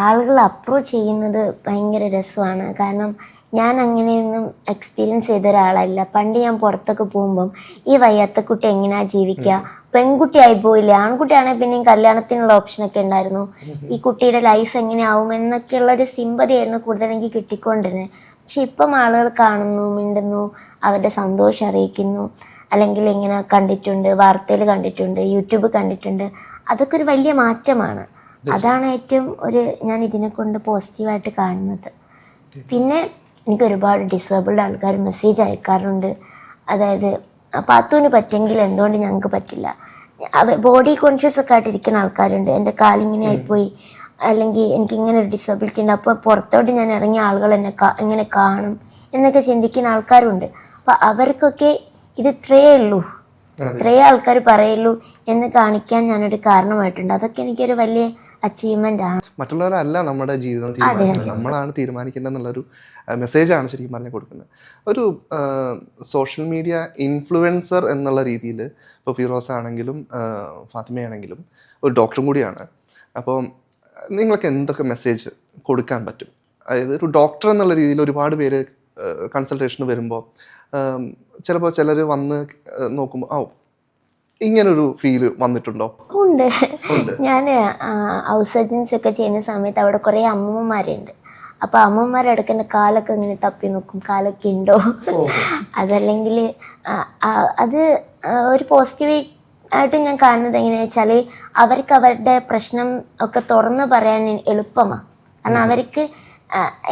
ആളുകൾ അപ്രോച്ച് ചെയ്യുന്നത് ഭയങ്കര രസമാണ്. കാരണം ഞാൻ അങ്ങനെയൊന്നും എക്സ്പീരിയൻസ് ചെയ്ത ഒരാളല്ല. പണ്ട് ഞാൻ പുറത്തൊക്കെ പോകുമ്പം ഈ വയ്യാത്ത കുട്ടി എങ്ങനെയാ ജീവിക്കുക, പെൺകുട്ടിയായി പോയില്ലേ, ആൺകുട്ടിയാണെങ്കിൽ പിന്നെയും കല്യാണത്തിനുള്ള ഓപ്ഷനൊക്കെ ഉണ്ടായിരുന്നു, ഈ കുട്ടിയുടെ ലൈഫ് എങ്ങനെയാവും എന്നൊക്കെയുള്ളൊരു സിമ്പതിയായിരുന്നു കൂടുതൽ എനിക്ക് കിട്ടിക്കൊണ്ടിരുന്നത്. പക്ഷെ ഇപ്പം ആളുകൾ കാണുന്നു, മിണ്ടുന്നു, അവരുടെ സന്തോഷം അറിയിക്കുന്നു, അല്ലെങ്കിൽ ഇങ്ങനെ കണ്ടിട്ടുണ്ട്, വാർത്തയിൽ കണ്ടിട്ടുണ്ട്, യൂട്യൂബ് കണ്ടിട്ടുണ്ട്. അതൊക്കെ ഒരു വലിയ മാറ്റമാണ്. അതാണ് ഏറ്റവും ഞാൻ ഇതിനെ കൊണ്ട് പോസിറ്റീവായിട്ട് കാണുന്നത്. പിന്നെ എനിക്ക് ഒരുപാട് ഡിസേബിൾഡ് ആൾക്കാർ മെസ്സേജ് അയക്കാറുണ്ട്. അതായത് പാത്തുവിന് പറ്റെങ്കിൽ എന്തുകൊണ്ട് ഞങ്ങൾക്ക് പറ്റില്ല. ബോഡി കോൺഷ്യസ് ഒക്കെ ആയിട്ടിരിക്കുന്ന ആൾക്കാരുണ്ട്. എൻ്റെ കാലിങ്ങനെ ആയിപ്പോയി, അല്ലെങ്കിൽ എനിക്ക് ഇങ്ങനെ ഒരു ഡിസബിലിറ്റി ഉണ്ട്, അപ്പോൾ പുറത്തോട്ട് ഞാൻ ഇറങ്ങിയ ആളുകൾ എങ്ങനെ കാണും എന്നൊക്കെ ചിന്തിക്കുന്ന ആൾക്കാരുണ്ട്. അപ്പം അവർക്കൊക്കെ ഇത് ഇത്രയേ ആൾക്കാർ പറയുള്ളൂ എന്ന് കാണിക്കാൻ ഞാനൊരു കാരണമായിട്ടുണ്ട്. അതൊക്കെ എനിക്കൊരു വലിയ അച്ചീവ്മെന്റ് ആണ്. മറ്റുള്ളവരല്ല നമ്മുടെ ജീവിതം തീരുമാനിക്കുന്നത്, നമ്മളാണ് തീരുമാനിക്കേണ്ടത് എന്നുള്ളൊരു മെസ്സേജാണ് ശരിക്കും പറഞ്ഞാൽ കൊടുക്കുന്നത്. ഒരു സോഷ്യൽ മീഡിയ ഇൻഫ്ലുവൻസർ എന്നുള്ള രീതിയിൽ ഇപ്പോൾ ഫിറോസ് ആണെങ്കിലും ഫാത്തിമയാണെങ്കിലും ഒരു ഡോക്ടറും കൂടിയാണ്. അപ്പോൾ നിങ്ങൾക്ക് എന്തൊക്കെ മെസ്സേജ് കൊടുക്കാൻ പറ്റും? അതായത് ഒരു ഡോക്ടർ എന്നുള്ള രീതിയിൽ ഒരുപാട് പേര് കൺസൾട്ടേഷന് വരുമ്പോൾ ചിലപ്പോൾ ചിലർ വന്ന് നോക്കുമ്പോൾ ഇങ്ങനൊരു ഫീല് വന്നിട്ടുണ്ടോ? ഉണ്ട്. ഞാൻ ഹൗസ് സർജൻസ് ഒക്കെ ചെയ്യുന്ന സമയത്ത് അവിടെ കുറേ അമ്മമാരുണ്ട്. അപ്പോൾ അമ്മമാരെടുക്ക് എൻ്റെ കാലൊക്കെ ഇങ്ങനെ തപ്പി നോക്കും, കാലൊക്കെ ഉണ്ടോ. അതല്ലെങ്കിൽ അത് ഒരു പോസിറ്റീവ് ആയിട്ട് ഞാൻ കാണുന്നത് എങ്ങനെയാണെന്ന് വെച്ചാൽ അവർക്ക് അവരുടെ പ്രശ്നം ഒക്കെ തുറന്ന് പറയാൻ എളുപ്പമാണ്. കാരണം അവർക്ക്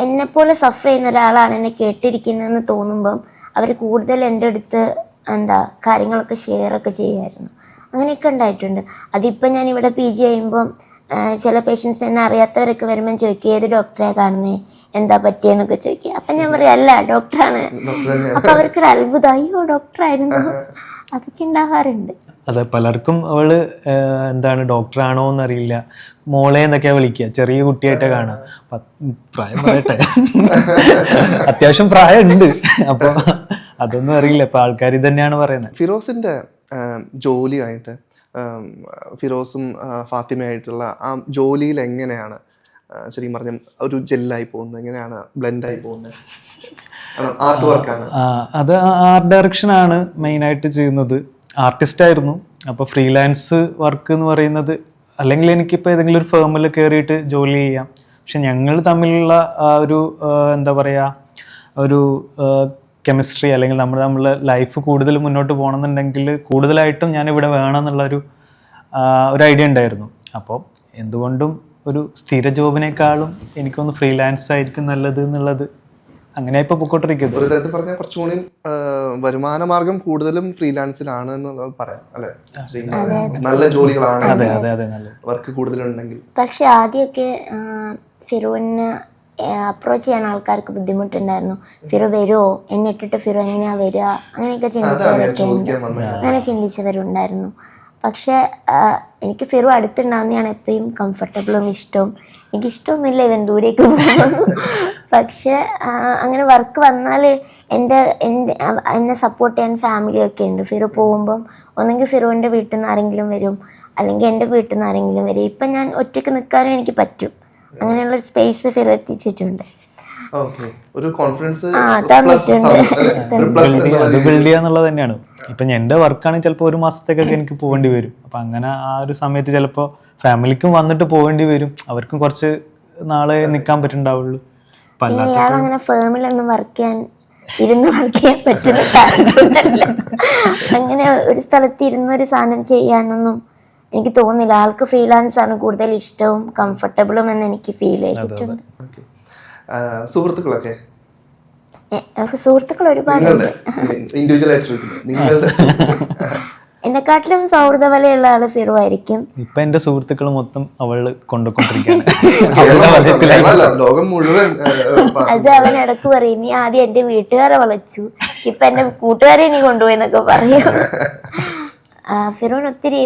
എന്നെപ്പോലെ സഫർ ചെയ്യുന്ന ഒരാളാണ് എന്നെ കേട്ടിരിക്കുന്നതെന്ന് തോന്നുമ്പം അവർ കൂടുതൽ എൻ്റെ അടുത്ത് കാര്യങ്ങളൊക്കെ ഷെയറൊക്കെ ചെയ്യുമായിരുന്നു. അങ്ങനെയൊക്കെ ഉണ്ടായിട്ടുണ്ട്. അതിപ്പം ഞാൻ ഇവിടെ PG ചെയ്യുമ്പം ചില പേഷ്യൻസ് എന്നെ അറിയാത്തവരൊക്കെ വരുമ്പം ചോദിക്കുക, ഏത് ഡോക്ടറെ കാണുന്നേ, എന്താ പറ്റിയെന്നൊക്കെ ചോദിക്കുക. അപ്പം ഞാൻ പറയും അല്ല ഡോക്ടറാണ്. അപ്പം അവർക്കൊരു അത്ഭുതം, അയ്യോ ഡോക്ടറായിരുന്നു. അതൊക്കെ ഉണ്ടാകാറുണ്ട്. അതെ, പലർക്കും അവള് ഡോക്ടറാണോ എന്നറിയില്ല, മോളെ എന്നൊക്കെയാ വിളിക്കുക, ചെറിയ കുട്ടിയായിട്ട് കാണാം. പ്രായം പറയട്ടെ, അത്യാവശ്യം പ്രായമുണ്ട്. അപ്പൊ അതൊന്നും അറിയില്ല, ഇപ്പൊ ആൾക്കാർ ഇത് തന്നെയാണ് പറയുന്നത്. ഫിറോസിന്റെ ജോലിയായിട്ട് ഫിറോസും ഫാത്തിമയായിട്ടുള്ള ആ ജോലിയിൽ എങ്ങനെയാണ് ശരിക്കും പറഞ്ഞ ഒരു ജെല്ലായി പോകുന്നത്, എങ്ങനെയാണ് ബ്ലെൻഡായി പോകുന്നത്? ആർട്ട് വർക്കാണ് അത്, ആർട്ട് ഡയറക്ഷൻ ആണ് മെയിനായിട്ട് ചെയ്യുന്നത്. ആർട്ടിസ്റ്റ് ആയിരുന്നു. അപ്പോൾ ഫ്രീലാൻസ് വർക്ക് എന്ന് പറയുന്നത്, അല്ലെങ്കിൽ എനിക്കിപ്പോൾ ഏതെങ്കിലും ഒരു ഫേമിൽ കയറിയിട്ട് ജോലി ചെയ്യാം. പക്ഷെ ഞങ്ങൾ തമ്മിലുള്ള ഒരു ഒരു കെമിസ്ട്രി, അല്ലെങ്കിൽ നമ്മളെ ലൈഫ് കൂടുതൽ മുന്നോട്ട് പോകണമെന്നുണ്ടെങ്കിൽ കൂടുതലായിട്ടും ഞാനിവിടെ വേണമെന്നുള്ളൊരു ഐഡിയ ഉണ്ടായിരുന്നു. അപ്പോൾ എന്തുകൊണ്ടും ഒരു സ്ഥിര ജോബിനേക്കാളും എനിക്കൊന്ന് ഫ്രീലാൻസ് ആയിരിക്കും നല്ലത് എന്നുള്ളത് അങ്ങനെ ഇപ്പൊ പൊക്കോട്ടിരിക്കുന്നത്. ഒരു തരത്തിൽ പറഞ്ഞാൽ കുറച്ചുകൂടി വരുമാന മാർഗം കൂടുതലും ഫ്രീലാൻസിലാണ് എന്ന് പറയാം അല്ലെ? നല്ല ജോലികളാണ്, വർക്ക് കൂടുതലുണ്ടെങ്കിൽ. പക്ഷെ ആദ്യമൊക്കെ ഫിറോന് അപ്രോച്ച് ചെയ്യാൻ ആൾക്കാർക്ക് ബുദ്ധിമുട്ടുണ്ടായിരുന്നു. ഫിറു വരുമോ, എന്നെ ഇട്ടിട്ട് ഫിറു എങ്ങനെയാ വരിക, അങ്ങനെയൊക്കെ ചിന്തിച്ചവരൊക്കെ ഉണ്ട്, അങ്ങനെ ചിന്തിച്ചവരുണ്ടായിരുന്നു. പക്ഷെ എനിക്ക് ഫിറു അടുത്തുണ്ടാകുന്നതാണ് എപ്പോഴും കംഫർട്ടബിളും ഇഷ്ടവും. എനിക്കിഷ്ടമൊന്നുമില്ല ഇവൻ ദൂരേക്ക് പോകുന്നു. പക്ഷെ അങ്ങനെ വർക്ക് വന്നാൽ എന്നെ സപ്പോർട്ട് ചെയ്യാൻ ഫാമിലിയൊക്കെ ഉണ്ട്. ഫിറു പോകുമ്പം ഒന്നെങ്കിൽ ഫിറുവിൻ്റെ വീട്ടിൽ നിന്ന് ആരെങ്കിലും വരും, അല്ലെങ്കിൽ എൻ്റെ വീട്ടിൽ നിന്ന് ആരെങ്കിലും വരും. ഇപ്പം ഞാൻ ഒറ്റയ്ക്ക് നിൽക്കാനും എനിക്ക് പറ്റും. അങ്ങനെയുള്ള ഒരു സ്പേസ് ഫിറു എത്തിച്ചിട്ടുണ്ട്. ഒരു കോൺഫിഡൻസ് അത് ബിൽഡ് ചെയ്യാന്നുള്ളത് തന്നെയാണ്. ഇപ്പൊ എന്റെ വർക്കാണെങ്കിൽ ചിലപ്പോൾ ഒരു മാസത്തേക്കൊക്കെ എനിക്ക് പോകേണ്ടി വരും. അപ്പൊ അങ്ങനെ ആ ഒരു സമയത്ത് ചിലപ്പോൾ ഫാമിലിക്കും വന്നിട്ട് പോകേണ്ടി വരും, അവർക്കും കുറച്ച് നാളെ നിൽക്കാൻ പറ്റുന്നുണ്ടാവുള്ളൂ. ഇയാളങ്ങനെ ഫേമിലൊന്നും ഇരുന്ന് വർക്ക് ചെയ്യാൻ പറ്റുന്ന കാര്യമൊന്നുമല്ല. അങ്ങനെ ഒരു സ്ഥലത്ത് ഇരുന്നൊരു സാധനം ചെയ്യാനൊന്നും എനിക്ക് തോന്നുന്നില്ല. ആൾക്ക് ഫ്രീലാൻസ് ആണ് കൂടുതൽ ഇഷ്ടവും കംഫർട്ടബിളും എന്ന് എനിക്ക് ഫീൽ ചെയ്തിട്ടുണ്ട്. സുഹൃത്തുക്കളൊക്കെ സുഹൃത്തുക്കൾ ഒരുപാട് എന്നെക്കാട്ടിലും സൗഹൃദ വലയുള്ള ആള് ഫിറു ആയിരിക്കും. ഇപ്പൊ എന്റെ സുഹൃത്തുക്കൾ മൊത്തം അവള് കൊണ്ടുകൊണ്ടിരിക്കുകയാണ്. അത് അവൻ ഇടക്ക് പറയും, നീ ആദ്യം എന്റെ വീട്ടുകാരെ വളച്ചു, ഇപ്പൊ എന്റെ കൂട്ടുകാരെ നീ കൊണ്ടുപോയി എന്നൊക്കെ പറയും. ഫിറോന് ഒത്തിരി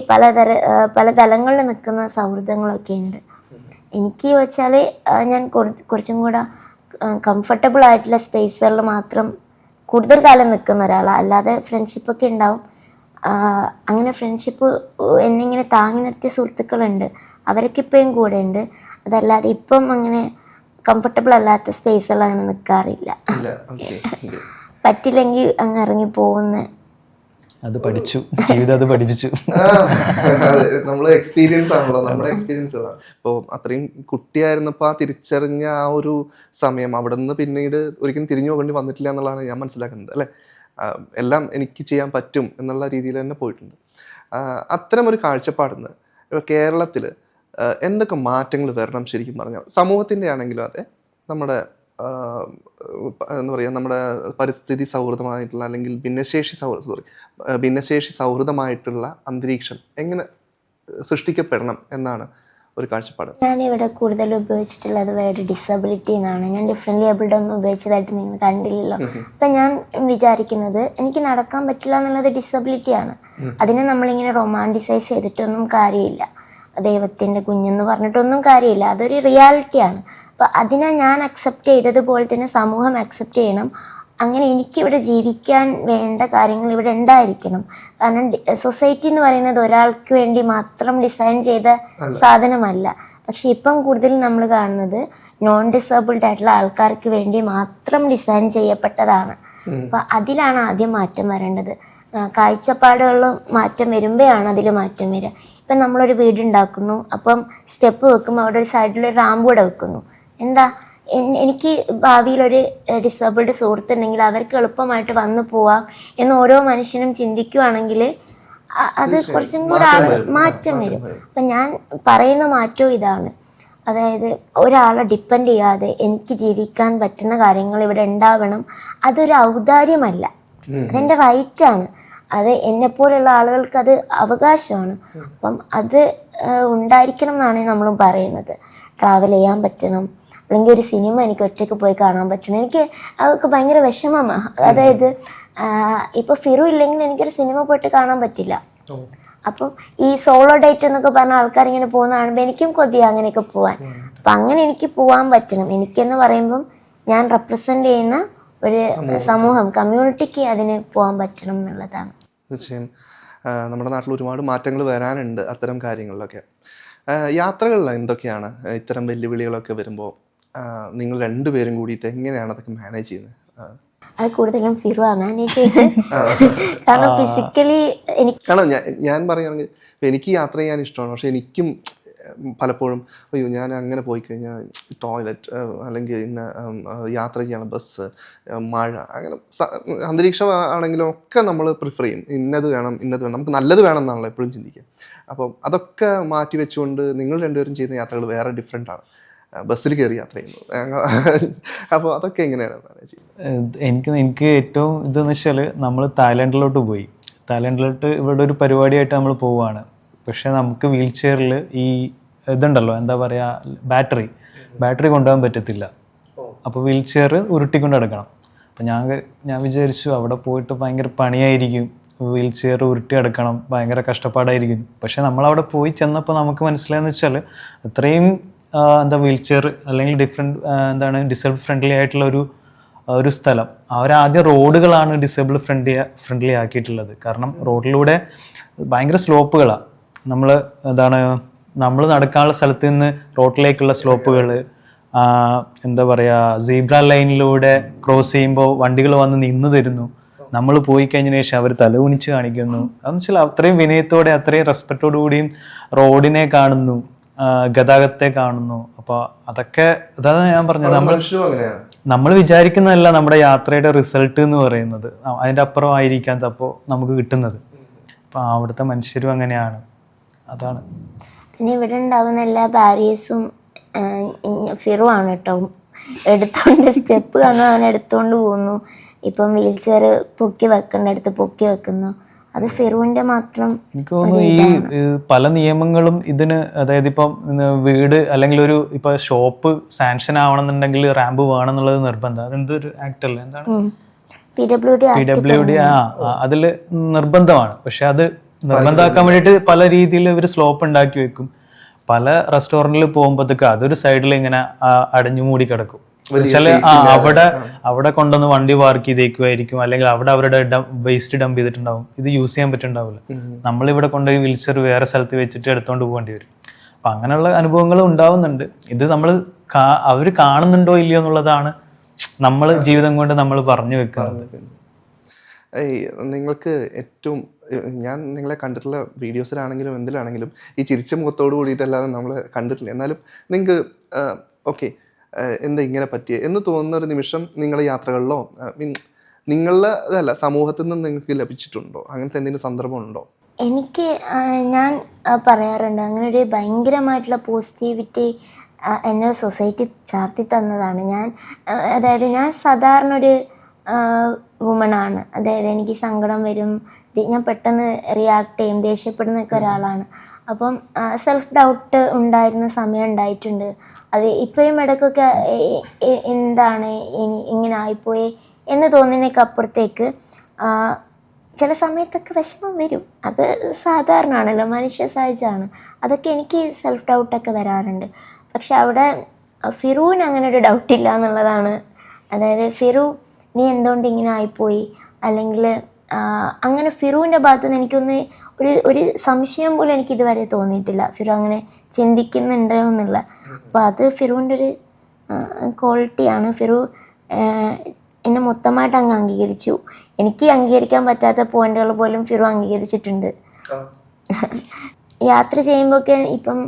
പല തലങ്ങളിൽ നിൽക്കുന്ന സൗഹൃദങ്ങളൊക്കെ ഉണ്ട്. എനിക്ക് വെച്ചാല് ഞാൻ കുറച്ചും കൂടെ കംഫർട്ടബിൾ ആയിട്ടുള്ള സ്പേസുകളിൽ മാത്രം കൂടുതൽ കാലം നിൽക്കുന്ന ഒരാളാണ്. അല്ലാതെ ഫ്രണ്ട്ഷിപ്പൊക്കെ ഉണ്ടാവും. അങ്ങനെ ഫ്രണ്ട്ഷിപ്പ് എന്നിങ്ങനെ താങ്ങി നിർത്തിയ സുഹൃത്തുക്കളുണ്ട്, അവരൊക്കെ ഇപ്പോഴും കൂടെ ഉണ്ട്. അതല്ലാതെ ഇപ്പം അങ്ങനെ കംഫർട്ടബിൾ അല്ലാത്ത സ്പേസുകൾ അങ്ങനെ നിൽക്കാറില്ല. പറ്റില്ലെങ്കിൽ അങ്ങ് ഇറങ്ങി പോകുന്ന അത് പഠിച്ചു, ജീവിതം അത് പഠിപ്പിച്ചു. നമ്മള് എക്സ്പീരിയൻസ് ആണല്ലോ, നമ്മുടെ എക്സ്പീരിയൻസ്. ഇപ്പോൾ അത്രയും കുട്ടിയായിരുന്നപ്പോൾ ആ തിരിച്ചറിഞ്ഞ ആ ഒരു സമയം അവിടെ നിന്ന് പിന്നീട് ഒരിക്കലും തിരിഞ്ഞു പോകേണ്ടി വന്നിട്ടില്ല എന്നുള്ളതാണ് ഞാൻ മനസ്സിലാക്കുന്നത്, അല്ലേ? എല്ലാം എനിക്ക് ചെയ്യാൻ പറ്റും എന്നുള്ള രീതിയിൽ തന്നെ പോയിട്ടുണ്ട്. അത്തരമൊരു കാഴ്ചപ്പാടുന്ന് കേരളത്തിൽ എന്തൊക്കെ മാറ്റങ്ങൾ വരണം ശരിക്കും പറഞ്ഞാൽ? സമൂഹത്തിൻ്റെ ആണെങ്കിലും അതെ, നമ്മുടെ എന്താ പറയുക, നമ്മുടെ പരിസ്ഥിതി സൗഹൃദമായിട്ടുള്ള അല്ലെങ്കിൽ ഭിന്നശേഷി സൗഹൃദമായിട്ടുള്ള അന്തരീക്ഷം എങ്ങനെ സൃഷ്ടിക്കപ്പെടണം എന്നാണ് ഒരു കാഴ്ചപ്പാട്. ഞാനിവിടെ കൂടുതൽ ഉപയോഗിച്ചിട്ടുള്ളത് വേർഡ് ഡിസബിലിറ്റി എന്നാണ്. ഞാൻ ഡിഫറെൻ്റ്ലി ഏബിൾഡ് ഒന്നും ഉപയോഗിച്ചതായിട്ട് നിങ്ങൾ കണ്ടില്ലല്ലോ. അപ്പം ഞാൻ വിചാരിക്കുന്നത് എനിക്ക് നടക്കാൻ പറ്റില്ല എന്നുള്ളത് ഡിസബിലിറ്റിയാണ്. അതിനെ നമ്മളിങ്ങനെ റൊമാൻറ്റിസൈസ് ചെയ്തിട്ടൊന്നും കാര്യമില്ല. ദൈവത്തിൻ്റെ കുഞ്ഞെന്ന് പറഞ്ഞിട്ടൊന്നും കാര്യമില്ല. അതൊരു റിയാലിറ്റിയാണ്. അപ്പം അതിനെ ഞാൻ അക്സെപ്റ്റ് ചെയ്തതുപോലെ തന്നെ സമൂഹം അക്സെപ്റ്റ് ചെയ്യണം. അങ്ങനെ എനിക്കിവിടെ ജീവിക്കാൻ വേണ്ട കാര്യങ്ങൾ ഇവിടെ ഉണ്ടായിരിക്കണം. കാരണം സൊസൈറ്റി എന്ന് പറയുന്നത് ഒരാൾക്ക് വേണ്ടി മാത്രം ഡിസൈൻ ചെയ്ത സാധനമല്ല. പക്ഷെ ഇപ്പം കൂടുതൽ നമ്മൾ കാണുന്നത് നോൺ ഡിസേബിൾഡ് ആയിട്ടുള്ള ആൾക്കാർക്ക് വേണ്ടി മാത്രം ഡിസൈൻ ചെയ്യപ്പെട്ടതാണ്. അപ്പം അതിലാണ് ആദ്യം മാറ്റം വരേണ്ടത്. കാഴ്ചപ്പാടുകളിലും മാറ്റം വരുമ്പോഴാണ് അതിൽ മാറ്റം വരിക. ഇപ്പം നമ്മളൊരു വീടുണ്ടാക്കുന്നു, അപ്പം സ്റ്റെപ്പ് വെക്കുമ്പോൾ അവിടെ ഒരു സൈഡിലൊരു റാമ്പ് കൂടെ വെക്കുന്നു. എന്താ, എനിക്ക് ഭാവിയിലൊരു ഡിസേബിൾഡ് സുഹൃത്തുണ്ടെങ്കിൽ അവർക്ക് എളുപ്പമായിട്ട് വന്നു പോവാം എന്ന് ഓരോ മനുഷ്യനും ചിന്തിക്കുവാണെങ്കിൽ അത് കുറച്ചും കൂടെ മാറ്റം വരും. അപ്പം ഞാൻ പറയുന്ന മാറ്റവും ഇതാണ്. അതായത് ഒരാളെ ഡിപ്പെൻഡ് ചെയ്യാതെ എനിക്ക് ജീവിക്കാൻ പറ്റുന്ന കാര്യങ്ങൾ ഇവിടെ ഉണ്ടാവണം. അതൊരു ഔദാര്യമല്ല, അതെൻ്റെ റൈറ്റാണ്. അത് എന്നെപ്പോലുള്ള ആളുകൾക്ക് അത് അവകാശമാണ്. അപ്പം അത് ഉണ്ടായിരിക്കണം എന്നാണ് നമ്മളും പറയുന്നത്. ട്രാവൽ ചെയ്യാൻ പറ്റണം, അല്ലെങ്കിൽ ഒരു സിനിമ എനിക്ക് ഒറ്റയ്ക്ക് പോയി കാണാൻ പറ്റണം. എനിക്ക് അതൊക്കെ ഭയങ്കര വിഷമമാണ്. അതായത് ഇപ്പോൾ ഫിറു ഇല്ലെങ്കിൽ എനിക്കൊരു സിനിമ പോയിട്ട് കാണാൻ പറ്റില്ല. അപ്പം ഈ സോളോ ഡേറ്റ് എന്നൊക്കെ പറഞ്ഞ ആൾക്കാർ ഇങ്ങനെ പോകുന്ന കാണുമ്പോൾ എനിക്കും കൊതിയാണ് അങ്ങനെയൊക്കെ പോകാൻ. അപ്പം അങ്ങനെ എനിക്ക് പോകാൻ പറ്റണം. എനിക്കെന്ന് പറയുമ്പം ഞാൻ റെപ്രസെൻ്റ് ചെയ്യുന്ന ഒരു സമൂഹം, കമ്മ്യൂണിറ്റിക്ക് അതിന് പോകാൻ പറ്റണം എന്നുള്ളതാണ്. തീർച്ചയായും നമ്മുടെ നാട്ടിൽ ഒരുപാട് മാറ്റങ്ങൾ വരാനുണ്ട് അത്തരം കാര്യങ്ങളിലൊക്കെ. യാത്രകളിൽ എന്തൊക്കെയാണ് ഇത്തരം വെല്ലുവിളികളൊക്കെ വരുമ്പോൾ നിങ്ങൾ രണ്ടുപേരും കൂടിയിട്ട് എങ്ങനെയാണ് അതൊക്കെ മാനേജ് ചെയ്യുന്നത്? അത് കൂടുതലും ഫിറു മാനേജ് ചെയ്യുന്നത്. കാരണം ഫിസിക്കലി കാരണം ഞാൻ പറയുകയാണെങ്കിൽ എനിക്ക് യാത്ര ചെയ്യാൻ ഇഷ്ടമാണ്. പക്ഷെ എനിക്കും പലപ്പോഴും അയ്യോ ഞാൻ അങ്ങനെ പോയി കഴിഞ്ഞാൽ ടോയ്ലറ്റ് അല്ലെങ്കിൽ ഇന്ന യാത്ര ചെയ്യണം, ബസ്, മഴ, അങ്ങനെ അന്തരീക്ഷം ആണെങ്കിലും ഒക്കെ നമ്മൾ പ്രിഫർ ചെയ്യും. ഇന്നത് വേണം, നമുക്ക് നല്ലത് വേണം എന്നാണല്ലോ എപ്പോഴും ചിന്തിക്കുക. അപ്പം അതൊക്കെ മാറ്റി വെച്ചുകൊണ്ട് നിങ്ങൾ രണ്ടുപേരും ചെയ്യുന്ന യാത്രകൾ വേറെ ഡിഫറെൻ്റ് ആണ്. ബസ്സിൽ കയറി യാത്ര ചെയ്യുന്നത്. അപ്പോൾ അതൊക്കെ എങ്ങനെയാണ് മാനേജ് ചെയ്യുന്നത്? എനിക്ക് ഏറ്റവും ഇതെന്ന് വെച്ചാൽ നമ്മൾ തായ്ലാൻഡിലോട്ട് പോയി. തായ്ലാൻഡിലോട്ട് ഇവിടെ ഒരു പരിപാടിയായിട്ട് നമ്മൾ പോവുകയാണ്. പക്ഷെ നമുക്ക് വീൽ ചെയറിൽ ഈ ഇതുണ്ടല്ലോ, എന്താ പറയുക, ബാറ്ററി കൊണ്ടുപോകാൻ പറ്റത്തില്ല. അപ്പോൾ വീൽ ചെയർ ഉരുട്ടിക്കൊണ്ട് നടക്കണം. അപ്പം ഞാൻ വിചാരിച്ചു അവിടെ പോയിട്ട് ഭയങ്കര പണിയായിരിക്കും, വീൽ ചെയർ ഉരുട്ടി എടുക്കണം, ഭയങ്കര കഷ്ടപ്പാടായിരിക്കും. പക്ഷെ നമ്മളവിടെ പോയി ചെന്നപ്പോൾ നമുക്ക് മനസ്സിലായെന്ന് വെച്ചാൽ അത്രയും വീൽ ചെയർ അല്ലെങ്കിൽ ഡിസേബിൾ ഫ്രണ്ട്ലി ആയിട്ടുള്ള ഒരു സ്ഥലം. അവരാദ്യം റോഡുകളാണ് ഡിസേബിൾ ഫ്രണ്ട്ലി ആക്കിയിട്ടുള്ളത്. കാരണം റോഡിലൂടെ ഭയങ്കര സ്ലോപ്പുകളാണ്. നമ്മൾ നടക്കാനുള്ള സ്ഥലത്ത് നിന്ന് റോഡിലേക്കുള്ള സ്ലോപ്പുകൾ, സീബ്ര ലൈനിലൂടെ ക്രോസ് ചെയ്യുമ്പോൾ വണ്ടികൾ വന്ന് നിന്ന് തരുന്നു. നമ്മൾ പോയി കഴിഞ്ഞതിന് ശേഷം അവർ തലകുനിച്ച് കാണിക്കുന്നു. അതെന്ന് വെച്ചാൽ അത്രയും വിനയത്തോടെ അത്രയും റെസ്പെക്റ്റോടു കൂടിയും റോഡിനെ കാണുന്നു, ഗതാഗതത്തെ കാണുന്നു. അപ്പോൾ അതാണ് ഞാൻ പറഞ്ഞത്, നമ്മൾ വിചാരിക്കുന്നതല്ല നമ്മുടെ യാത്രയുടെ റിസൾട്ട് എന്ന് പറയുന്നത്, അതിൻ്റെ അപ്പുറം ആയിരിക്കാം അപ്പോൾ നമുക്ക് കിട്ടുന്നത്. അപ്പം അവിടുത്തെ മനുഷ്യരും അങ്ങനെയാണ്. അതാണ് പിന്നെ ഇവിടെ ഉണ്ടാവുന്ന എല്ലാ ബാരിയേഴ്സും ഫിറു ആണ് കേട്ടോ. എടുത്തോണ്ട് സ്റ്റെപ്പ് കാണുമ്പോൾ അവൻ എടുത്തോണ്ട് പോകുന്നു. ഇപ്പം വീൽ ചെയർ പൊക്കി വെക്കേണ്ടടുത്ത് പൊക്കി വെക്കുന്നു. അത് ഫിറുവിന്റെ മാത്രം. എനിക്ക് തോന്നുന്നു ഈ പല നിയമങ്ങളും ഇതിന്, അതായത് ഇപ്പം വീട് അല്ലെങ്കിൽ ഇപ്പൊ ഷോപ്പ് സാങ്ഷൻ ആവണമെന്നുണ്ടെങ്കിൽ റാമ്പ് വേണം എന്നുള്ളത് നിർബന്ധം. അതെന്തൊരു ആക്ട് അല്ലേ, എന്താണ് PWD? അതില് നിർബന്ധമാണ്. പക്ഷെ അത് നിർബന്ധമാക്കാൻ വേണ്ടിയിട്ട് പല രീതിയിൽ ഇവർ സ്ലോപ്പ് ഉണ്ടാക്കി വെക്കും. പല റെസ്റ്റോറൻറ്റിൽ പോകുമ്പോഴത്തേക്ക് അതൊരു സൈഡിൽ ഇങ്ങനെ അടഞ്ഞു മൂടി കിടക്കും. അവിടെ കൊണ്ടുവന്ന് വണ്ടി പാർക്ക് ചെയ്തേക്കുമായിരിക്കും, അല്ലെങ്കിൽ അവിടെ അവരുടെ വേസ്റ്റ് ഡംപ് ചെയ്തിട്ടുണ്ടാവും. ഇത് യൂസ് ചെയ്യാൻ പറ്റുന്നുണ്ടാവില്ല. നമ്മളിവിടെ കൊണ്ടുപോയി വീൽചെയർ വേറെ സ്ഥലത്ത് വെച്ചിട്ട് എടുത്തോണ്ട് പോകേണ്ടി വരും. അപ്പൊ അങ്ങനെയുള്ള അനുഭവങ്ങൾ ഉണ്ടാവുന്നുണ്ട്. ഇത് അവർ കാണുന്നുണ്ടോ ഇല്ലയോ എന്നുള്ളതാണ് നമ്മൾ ജീവിതം കൊണ്ട് നമ്മൾ പറഞ്ഞു വെക്കുന്നത്. നിങ്ങൾക്ക് ഏറ്റവും, ഞാൻ നിങ്ങളെ കണ്ടിട്ടുള്ള വീഡിയോസിലാണെങ്കിലും എന്തിലാണെങ്കിലും ഈ ചിരിച്ച മുഖത്തോട് കൂടിയിട്ടല്ലാതെ നമ്മൾ കണ്ടിട്ടില്ല. എന്നാലും നിങ്ങൾക്ക് ഓക്കെ എന്താ ഇങ്ങനെ പറ്റിയ എന്ന് തോന്നുന്ന ഒരു നിമിഷം നിങ്ങളുടെ യാത്രകളിലോ നിങ്ങളുടെ അതല്ല സമൂഹത്തിൽ നിന്ന് നിങ്ങൾക്ക് ലഭിച്ചിട്ടുണ്ടോ? അങ്ങനത്തെ എന്തെങ്കിലും സന്ദർഭം ഉണ്ടോ? എനിക്ക് ഞാൻ പറയാറുണ്ട്, അങ്ങനെ ഒരു ഭയങ്കരമായിട്ടുള്ള പോസിറ്റിവിറ്റി എന്നെ സൊസൈറ്റി ചാർത്തി തന്നതാണ്. അതായത് ഞാൻ സാധാരണ ഒരു വുമണാണ്. അതായത് എനിക്ക് സങ്കടം വരും, ഞാൻ പെട്ടെന്ന് റിയാക്ട് ചെയ്യും, ദേഷ്യപ്പെടുന്നൊക്കെ ഒരാളാണ്. അപ്പം സെൽഫ് ഡൗട്ട് ഉണ്ടായിരുന്ന സമയം ഉണ്ടായിട്ടുണ്ട്. അത് ഇപ്പോഴും ഇടയ്ക്കൊക്കെ എന്താണ് ഇങ്ങനെ ആയിപ്പോയി എന്ന് തോന്നുന്നതിനൊക്കെ അപ്പുറത്തേക്ക് ചില സമയത്തൊക്കെ വിഷമം വരും. അത് സാധാരണയാണല്ലോ, മനുഷ്യ സഹജമാണ്. അതൊക്കെ എനിക്ക് സെൽഫ് ഡൗട്ടൊക്കെ വരാറുണ്ട്. പക്ഷെ അവിടെ ഫിറുവിന് അങ്ങനെ ഒരു ഡൗട്ടില്ല എന്നുള്ളതാണ്. അതായത് ഫിറു നീ എന്തുകൊണ്ട് ഇങ്ങനെ ആയിപ്പോയി, അല്ലെങ്കിൽ അങ്ങനെ ഫിറുവിൻ്റെ ഭാഗത്ത് നിന്ന് എനിക്കൊന്ന് ഒരു സംശയം പോലും എനിക്കിതുവരെ തോന്നിയിട്ടില്ല ഫിറു അങ്ങനെ ചിന്തിക്കുന്നുണ്ടോ എന്നുള്ള. അപ്പോൾ അത് ഫിറുവിൻ്റെ ഒരു ക്വാളിറ്റിയാണ്. ഫിറു എന്നെ മൊത്തമായിട്ട് അങ്ങ് അംഗീകരിച്ചു. എനിക്ക് അംഗീകരിക്കാൻ പറ്റാത്ത പോയിന്റുകൾ പോലും ഫിറു അംഗീകരിച്ചിട്ടുണ്ട്. യാത്ര ചെയ്യുമ്പോഴൊക്കെ ഇപ്പം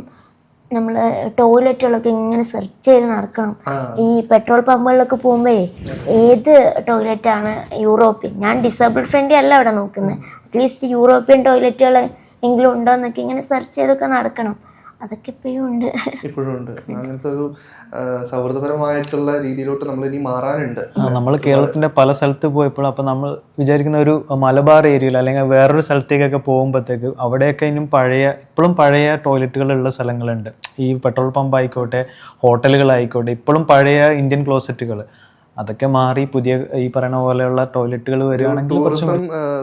നമ്മൾ ടോയ്ലറ്റുകളൊക്കെ ഇങ്ങനെ സെർച്ച് ചെയ്ത് നടക്കണം. ഈ പെട്രോൾ പമ്പുകളിലൊക്കെ പോകുമ്പോഴേ ഏത് ടോയ്ലറ്റാണ് യൂറോപ്യൻ, ഞാൻ ഡിസേബിൾ ഫ്രണ്ട്ലി അല്ല അവിടെ നോക്കുന്നത്, അറ്റ്ലീസ്റ്റ് യൂറോപ്യൻ ടോയ്ലറ്റുകൾ എങ്കിലും ഉണ്ടോ എന്നൊക്കെ ഇങ്ങനെ സെർച്ച് ചെയ്തൊക്കെ നടക്കണം. അതൊക്കെ ഇപ്പോഴും ഉണ്ട്. അങ്ങനത്തെ ഒരു സൗഹൃദപരമായിട്ടുള്ള രീതിയിലോട്ട് നമ്മൾ ഇനി മാറാനുണ്ട്. നമ്മൾ കേരളത്തിന്റെ പല സ്ഥലത്ത് പോയപ്പോൾ അപ്പൊ നമ്മൾ വിചാരിക്കുന്ന ഒരു മലബാർ ഏരിയയിൽ അല്ലെങ്കിൽ വേറൊരു സ്ഥലത്തേക്കൊക്കെ പോകുമ്പോഴത്തേക്ക് അവിടെയൊക്കെ ഇപ്പോഴും പഴയ ടോയ്ലറ്റുകളുള്ള സ്ഥലങ്ങളുണ്ട്. ഈ പെട്രോൾ പമ്പ് ആയിക്കോട്ടെ, ഹോട്ടലുകളായിക്കോട്ടെ, ഇപ്പോഴും പഴയ ഇന്ത്യൻ ക്ലോസറ്റുകൾ അതൊക്കെ മാറി പുതിയ ഈ പറയുന്ന പോലെയുള്ള ടോയ്ലറ്റുകൾ വരികയാണെങ്കിൽ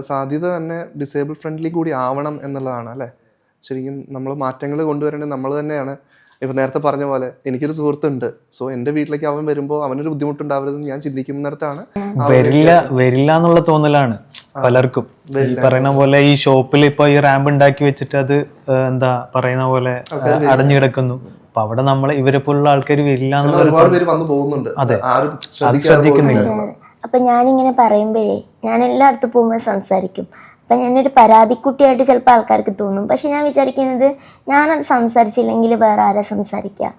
സാധ്യത തന്നെ ഡിസേബിൾ ഫ്രണ്ട്ലി കൂടി ആവണം എന്നുള്ളതാണ് അല്ലേ? ശരിക്കും നമ്മൾ മാറ്റങ്ങൾ കൊണ്ടുവരേണ്ടത് നമ്മൾ തന്നെയാണ്. ഇപ്പം നേരത്തെ പറഞ്ഞ പോലെ എനിക്കൊരു സുഹൃത്തുണ്ട്. സോ എൻ്റെ വീട്ടിലേക്ക് അവൻ വരുമ്പോൾ അവനൊരു ബുദ്ധിമുട്ടുണ്ടാവരുതെന്ന് ഞാൻ ചിന്തിക്കുന്നിടത്താണ് വരില്ല എന്നുള്ള തോന്നലാണ് പലർക്കും. ഈ പറയുന്ന പോലെ ഈ ഷോപ്പിൽ ഇപ്പൊ ഈ റാമ്പ് ഉണ്ടാക്കി വെച്ചിട്ട് അത് പറയുന്ന പോലെ അടഞ്ഞു കിടക്കുന്നു. അപ്പൊ അവിടെ ഇവരെ പോലുള്ള ആൾക്കാർ വരില്ല എന്നുള്ള അതെ അത് ശ്രദ്ധിക്കുന്നില്ല. അപ്പൊ ഞാനിങ്ങനെ പറയുമ്പോഴേ ഞാൻ എല്ലായിടത്തും പോകുമ്പോൾ സംസാരിക്കും. അപ്പം ഞാനൊരു പരാതിക്കുട്ടിയായിട്ട് ചിലപ്പോൾ ആൾക്കാർക്ക് തോന്നും. പക്ഷെ ഞാൻ വിചാരിക്കുന്നത് ഞാനത് സംസാരിച്ചില്ലെങ്കിൽ വേറെ ആരാ സംസാരിക്കുക?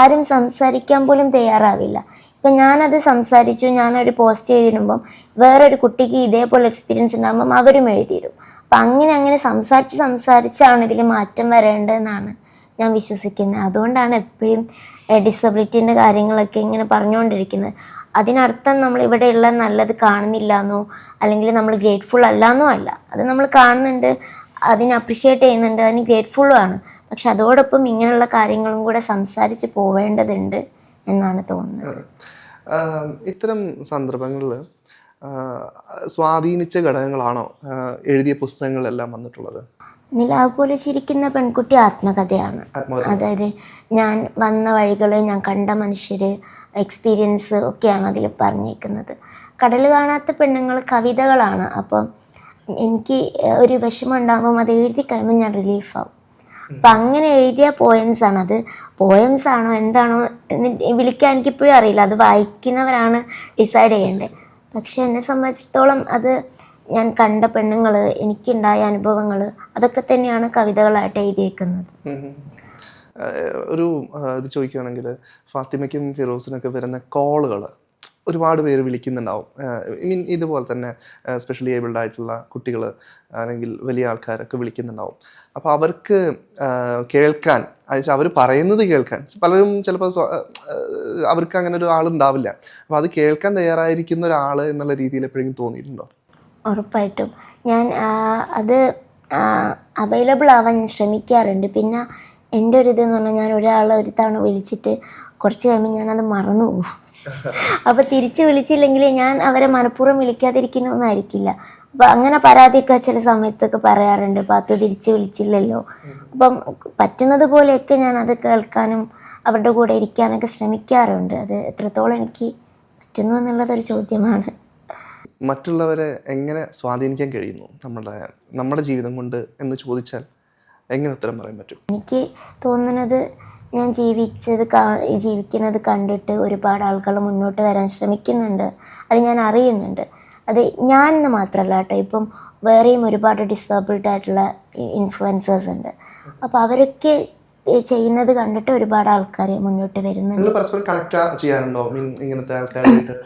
ആരും സംസാരിക്കാൻ പോലും തയ്യാറാവില്ല. ഇപ്പം ഞാനത് സംസാരിച്ചു, ഞാനൊരു പോസ്റ്റ് ചെയ്തിടുമ്പം വേറൊരു കുട്ടിക്ക് ഇതേപോലെ എക്സ്പീരിയൻസ് ഉണ്ടാകുമ്പം അവരും എഴുതിയിടും. അപ്പം അങ്ങനെ സംസാരിച്ചാണ് ഇതിൽ മാറ്റം വരേണ്ടതെന്നാണ് ഞാൻ വിശ്വസിക്കുന്നത്. അതുകൊണ്ടാണ് എപ്പോഴും ഡിസബിലിറ്റീൻ്റെ കാര്യങ്ങളൊക്കെ ഇങ്ങനെ പറഞ്ഞുകൊണ്ടിരിക്കുന്നത്. അതിനർത്ഥം നമ്മൾ ഇവിടെയുള്ള നല്ലത് കാണുന്നില്ല എന്നോ അല്ലെങ്കിൽ നമ്മൾ ഗ്രേറ്റ്ഫുൾ അല്ലാന്നോ അല്ല. അത് നമ്മൾ കാണുന്നുണ്ട്, അതിനെ അപ്രിഷ്യേറ്റ് ചെയ്യുന്നുണ്ട്, അതിന് ഗ്രേറ്റ്ഫുള്ളും ആണ്. പക്ഷെ അതോടൊപ്പം ഇങ്ങനെയുള്ള കാര്യങ്ങളും കൂടെ സംസാരിച്ച് പോവേണ്ടതുണ്ട് എന്നാണ് തോന്നുന്നത്. ഇത്തരം സന്ദർഭങ്ങളിൽ സ്വാധീനിച്ച ഘടകങ്ങളാണോ എഴുതിയ പുസ്തകങ്ങളിലെല്ലാം വന്നിട്ടുള്ളത്? നിലാവ് പോലെ ചിരിക്കുന്ന പെൺകുട്ടി ആത്മകഥയാണ്. അതായത് ഞാൻ വന്ന വഴികൾ, ഞാൻ കണ്ട മനുഷ്യർ, എക്സ്പീരിയൻസ് ഒക്കെയാണ് അതിൽ പറഞ്ഞേക്കുന്നത്. കടൽ കാണാത്ത പെണ്ണുങ്ങൾ കവിതകളാണ്. അപ്പം എനിക്ക് ഒരു വിഷമം ഉണ്ടാകുമ്പം അത് എഴുതി കഴിയുമ്പോൾ ഞാൻ റിലീഫാവും. അപ്പം അങ്ങനെ എഴുതിയ പോയംസാണ്. അത് പോയംസ് ആണോ എന്താണോ എന്ന് വിളിക്കാൻ എനിക്കിപ്പോഴും അറിയില്ല. അത് വായിക്കുന്നവരാണ് ഡിസൈഡ് ചെയ്യേണ്ടത്. പക്ഷെ എന്നെ സംബന്ധിച്ചിടത്തോളം അത് ഞാൻ കണ്ട പെണ്ണുങ്ങൾ, എനിക്കുണ്ടായ അനുഭവങ്ങൾ, അതൊക്കെ തന്നെയാണ് കവിതകളായിട്ട് എഴുതിയേക്കുന്നത്. ഒരു ഇത് ചോദിക്കുകയാണെങ്കിൽ ഫാത്തിമയ്ക്കും ഫിറോസിനൊക്കെ വരുന്ന കോളുകൾ ഒരുപാട് പേര് വിളിക്കുന്നുണ്ടാവും. ഐ മീൻ ഇതുപോലെ തന്നെ സ്പെഷ്യലി ഏബിൾഡ് ആയിട്ടുള്ള കുട്ടികൾ അല്ലെങ്കിൽ വലിയ ആൾക്കാരൊക്കെ വിളിക്കുന്നുണ്ടാവും. അപ്പോൾ അവർക്ക് കേൾക്കാൻ, അതായത് അവർ പറയുന്നത് കേൾക്കാൻ പലരും ചിലപ്പോൾ അവർക്ക് അങ്ങനെ ഒരു ആളുണ്ടാവില്ല. അപ്പോൾ അത് കേൾക്കാൻ തയ്യാറായിരിക്കുന്ന ഒരാൾ എന്നുള്ള രീതിയിൽ എപ്പോഴെങ്കിലും തോന്നിയിട്ടുണ്ടോ? ഉറപ്പായിട്ടും ഞാൻ അത് അവൈലബിൾ ആവാൻ ഞാൻ ശ്രമിക്കാറുണ്ട്. പിന്നെ എൻ്റെ ഒരു ഇതെന്ന് പറഞ്ഞാൽ, ഞാൻ ഒരാളെ ഒരു തവണ വിളിച്ചിട്ട് കുറച്ച് കഴിയുമ്പോൾ ഞാനത് മറന്നു പോകും. അപ്പോൾ തിരിച്ച് വിളിച്ചില്ലെങ്കിൽ ഞാൻ അവരെ മനഃപൂർവ്വം വിളിക്കാതിരിക്കുന്നൊന്നായിരിക്കില്ല. അപ്പം അങ്ങനെ പരാതിയൊക്കെ ചില സമയത്തൊക്കെ പറയാറുണ്ട്, പാത്തു തിരിച്ച് വിളിച്ചില്ലല്ലോ. അപ്പം പറ്റുന്നത് പോലെയൊക്കെ ഞാൻ അത് കേൾക്കാനും അവരുടെ കൂടെ ഇരിക്കാനൊക്കെ ശ്രമിക്കാറുണ്ട്. അത് എത്രത്തോളം എനിക്ക് പറ്റുന്നു എന്നുള്ളതൊരു ചോദ്യമാണ്. മറ്റുള്ളവരെ എങ്ങനെ സ്വാധീനിക്കാൻ കഴിയുന്നു നമ്മുടെ ജീവിതം കൊണ്ട് എന്ന് ചോദിച്ചാൽ എങ്ങനെ ഉത്തരം പറയാൻ പറ്റും? എനിക്ക് തോന്നുന്നത്, ഞാൻ ജീവിക്കുന്നത് കണ്ടിട്ട് ഒരുപാട് ആളുകൾ മുന്നോട്ട് വരാൻ ശ്രമിക്കുന്നുണ്ട്. അത് ഞാൻ അറിയുന്നുണ്ട്. അത് ഞാൻ എന്ന് മാത്രമല്ല കേട്ടോ, ഇപ്പം വേറെയും ഒരുപാട് ഡിസേബിൾഡ് ആയിട്ടുള്ള ഇൻഫ്ലുവൻസേഴ്സ് ഉണ്ട്. അപ്പോൾ അവരൊക്കെ ചെയ്യുന്നത് കണ്ടിട്ട് ഒരുപാട് ആൾക്കാർ മുന്നോട്ട് വരുന്നുണ്ട്. പരസ്പരം കണക്ട് ചെയ്യാറുണ്ടോ ഇങ്ങനത്തെ ആൾക്കാരായിട്ട്?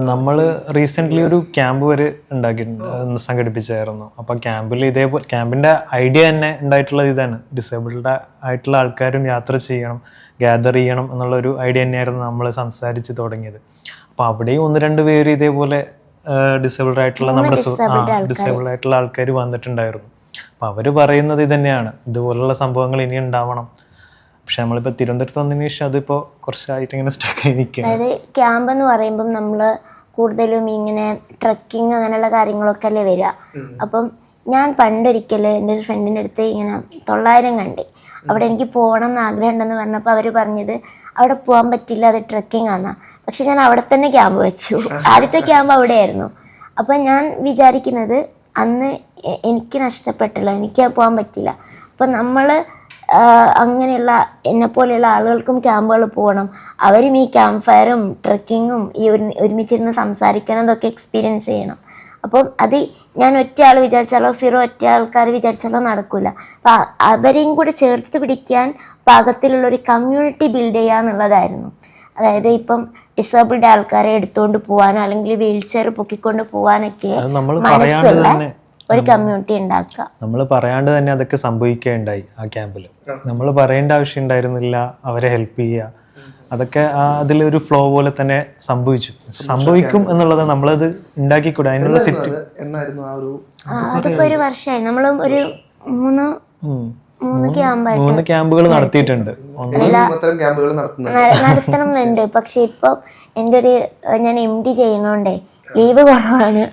നമ്മൾ റീസെൻ്റ്ലി ഒരു ക്യാമ്പ് വരെ ഉണ്ടാക്കിയിട്ടുണ്ട്, സംഘടിപ്പിച്ചായിരുന്നു. അപ്പം ക്യാമ്പിൻ്റെ ഐഡിയ തന്നെ ഉണ്ടായിട്ടുള്ളത് ഇതാണ്, ഡിസേബിൾഡ് ആയിട്ടുള്ള ആൾക്കാരും യാത്ര ചെയ്യണം, ഗ്യാദർ ചെയ്യണം എന്നുള്ളൊരു ഐഡിയ തന്നെയായിരുന്നു നമ്മൾ സംസാരിച്ച് തുടങ്ങിയത്. അപ്പം അവിടെയും 1-2 പേര് ഇതേപോലെ ഡിസേബിൾഡ് ആയിട്ടുള്ള ഡിസേബിൾഡ് ആയിട്ടുള്ള ആൾക്കാർ വന്നിട്ടുണ്ടായിരുന്നു. അപ്പം അവർ പറയുന്നത് ഇത് തന്നെയാണ്, ഇതുപോലുള്ള സംഭവങ്ങൾ ഇനി ഉണ്ടാവണം. പക്ഷെ നമ്മളിപ്പോൾ തിരുവനന്തപുരത്ത് വന്നതിന് ശേഷം അതിപ്പോൾ കുറച്ചായിട്ട് ഇങ്ങനെ സ്റ്റക്കായി നിൽക്കുക. അതായത് ക്യാമ്പ് എന്ന് പറയുമ്പം നമ്മൾ കൂടുതലും ഇങ്ങനെ ട്രക്കിങ് അങ്ങനെയുള്ള കാര്യങ്ങളൊക്കെ അല്ലേ വരിക. അപ്പം ഞാൻ പണ്ടൊരിക്കൽ എൻ്റെ ഒരു ഫ്രണ്ടിൻ്റെ അടുത്ത് ഇങ്ങനെ 900 കണ്ടേ, അവിടെ എനിക്ക് പോകണം എന്ന് ആഗ്രഹം ഉണ്ടെന്ന് പറഞ്ഞപ്പോൾ അവർ പറഞ്ഞത് അവിടെ പോകാൻ പറ്റില്ല, അത് ട്രക്കിംഗ് ആണ്. പക്ഷെ ഞാൻ അവിടെ തന്നെ ക്യാമ്പ് വെച്ചു. ആദ്യത്തെ ക്യാമ്പ് അവിടെയായിരുന്നു. അപ്പം ഞാൻ വിചാരിക്കുന്നത് അന്ന് എനിക്ക് നഷ്ടപ്പെട്ടല്ലോ, എനിക്ക് പോകാൻ പറ്റില്ല. അപ്പം നമ്മൾ അങ്ങനെയുള്ള എന്നെപ്പോലെയുള്ള ആളുകൾക്കും ക്യാമ്പുകൾ പോകണം. അവരും ഈ ക്യാമ്പ് ഫയറും ട്രക്കിങ്ങും ഈ ഒരുമിച്ചിരുന്ന് സംസാരിക്കണം, എക്സ്പീരിയൻസ് ചെയ്യണം. അപ്പം അത് ഞാൻ ഒറ്റ ആൾ വിചാരിച്ചാലോ ഫിറോ ഒറ്റ ആൾക്കാർ വിചാരിച്ചാലോ നടക്കില്ല. അപ്പം അവരെയും കൂടെ ചേർത്ത് പിടിക്കാൻ പാകത്തിലുള്ളൊരു കമ്മ്യൂണിറ്റി ബിൽഡ് ചെയ്യുക എന്നുള്ളതായിരുന്നു. അതായത് ഇപ്പം ഡിസേബിൾഡ് ആൾക്കാരെ എടുത്തുകൊണ്ട് പോകാനോ അല്ലെങ്കിൽ വീൽ ചെയർ പൊക്കിക്കൊണ്ട് പോകാനൊക്കെ മനസ്സുള്ള ഒരു കമ്മ്യൂണിറ്റി ഉണ്ടാക്കുക. നമ്മൾ പറയാണ്ട് തന്നെ അതൊക്കെ സംഭവിക്കുകയുണ്ടായി ആ ക്യാമ്പിൽ. നമ്മൾ പറയേണ്ട ആവശ്യം ഉണ്ടായിരുന്നില്ല, അവരെ ഹെൽപ്പ് ചെയ്യുക, അതൊക്കെ അതിലൊരു ഫ്ലോ പോലെ തന്നെ സംഭവിക്കും എന്നുള്ളത് നമ്മളത് ഉണ്ടാക്കിക്കൂടാ. അതിനുള്ള അതിപ്പോ ഒരു വർഷമായി നമ്മൾ ഒരു മൂന്ന് ക്യാമ്പുകൾ നടത്തിയിട്ടുണ്ട്. നടത്തണമെന്നുണ്ട്. പക്ഷെ ഇപ്പൊ ഞാൻ MD ചെയ്യണോണ്ടേ ലീവ് കുറവാണ്,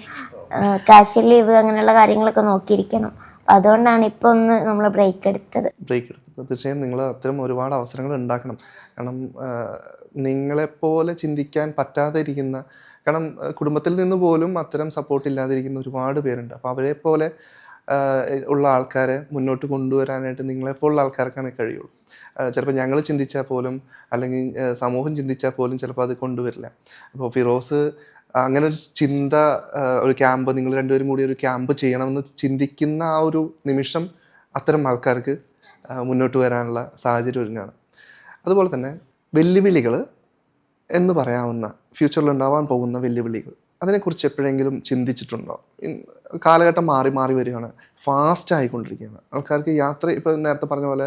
കാഷ്വൽ ലീവ് അങ്ങനെയുള്ള കാര്യങ്ങളൊക്കെ നോക്കിയിരിക്കണം. അതുകൊണ്ടാണ് ഇപ്പൊ ഒന്ന് നമ്മൾ ബ്രേക്ക് എടുത്തത്. തീർച്ചയായും നിങ്ങൾ അത്തരം ഒരുപാട് അവസരങ്ങൾ ഉണ്ടാക്കണം. കാരണം നിങ്ങളെപ്പോലെ ചിന്തിക്കാൻ പറ്റാതെ ഇരിക്കുന്ന, കാരണം കുടുംബത്തിൽ നിന്ന് പോലും അത്തരം സപ്പോർട്ട് ഇല്ലാതിരിക്കുന്ന ഒരുപാട് പേരുണ്ട്. അപ്പോൾ അവരെ പോലെ ഉള്ള ആൾക്കാരെ മുന്നോട്ട് കൊണ്ടുവരാനായിട്ട് നിങ്ങളെപ്പോലുള്ള ആൾക്കാർക്കാണ് കഴിയുള്ളൂ. ചിലപ്പോൾ ഞങ്ങൾ ചിന്തിച്ചാൽ പോലും അല്ലെങ്കിൽ സമൂഹം ചിന്തിച്ചാൽ പോലും ചിലപ്പോൾ അത് കൊണ്ടുവരില്ല. അപ്പോൾ ഫിറോസ് അങ്ങനെ ഒരു ചിന്ത, ഒരു ക്യാമ്പ്, നിങ്ങൾ രണ്ടുപേരും കൂടി ഒരു ക്യാമ്പ് ചെയ്യണമെന്ന് ചിന്തിക്കുന്ന ആ ഒരു നിമിഷം അത്തരം ആൾക്കാർക്ക് മുന്നോട്ട് വരാനുള്ള സാഹചര്യം ഒരുങ്ങാണ്. അതുപോലെ തന്നെ വെല്ലുവിളികൾ എന്ന് പറയാവുന്ന, ഫ്യൂച്ചറിൽ ഉണ്ടാവാൻ പോകുന്ന വെല്ലുവിളികൾ, അതിനെക്കുറിച്ച് എപ്പോഴെങ്കിലും ചിന്തിച്ചിട്ടുണ്ടോ? കാലഘട്ടം മാറി മാറി വരികയാണ്, ഫാസ്റ്റ് ആയിക്കൊണ്ടിരിക്കുകയാണ്. ആൾക്കാർക്ക് യാത്ര, ഇപ്പോൾ നേരത്തെ പറഞ്ഞ പോലെ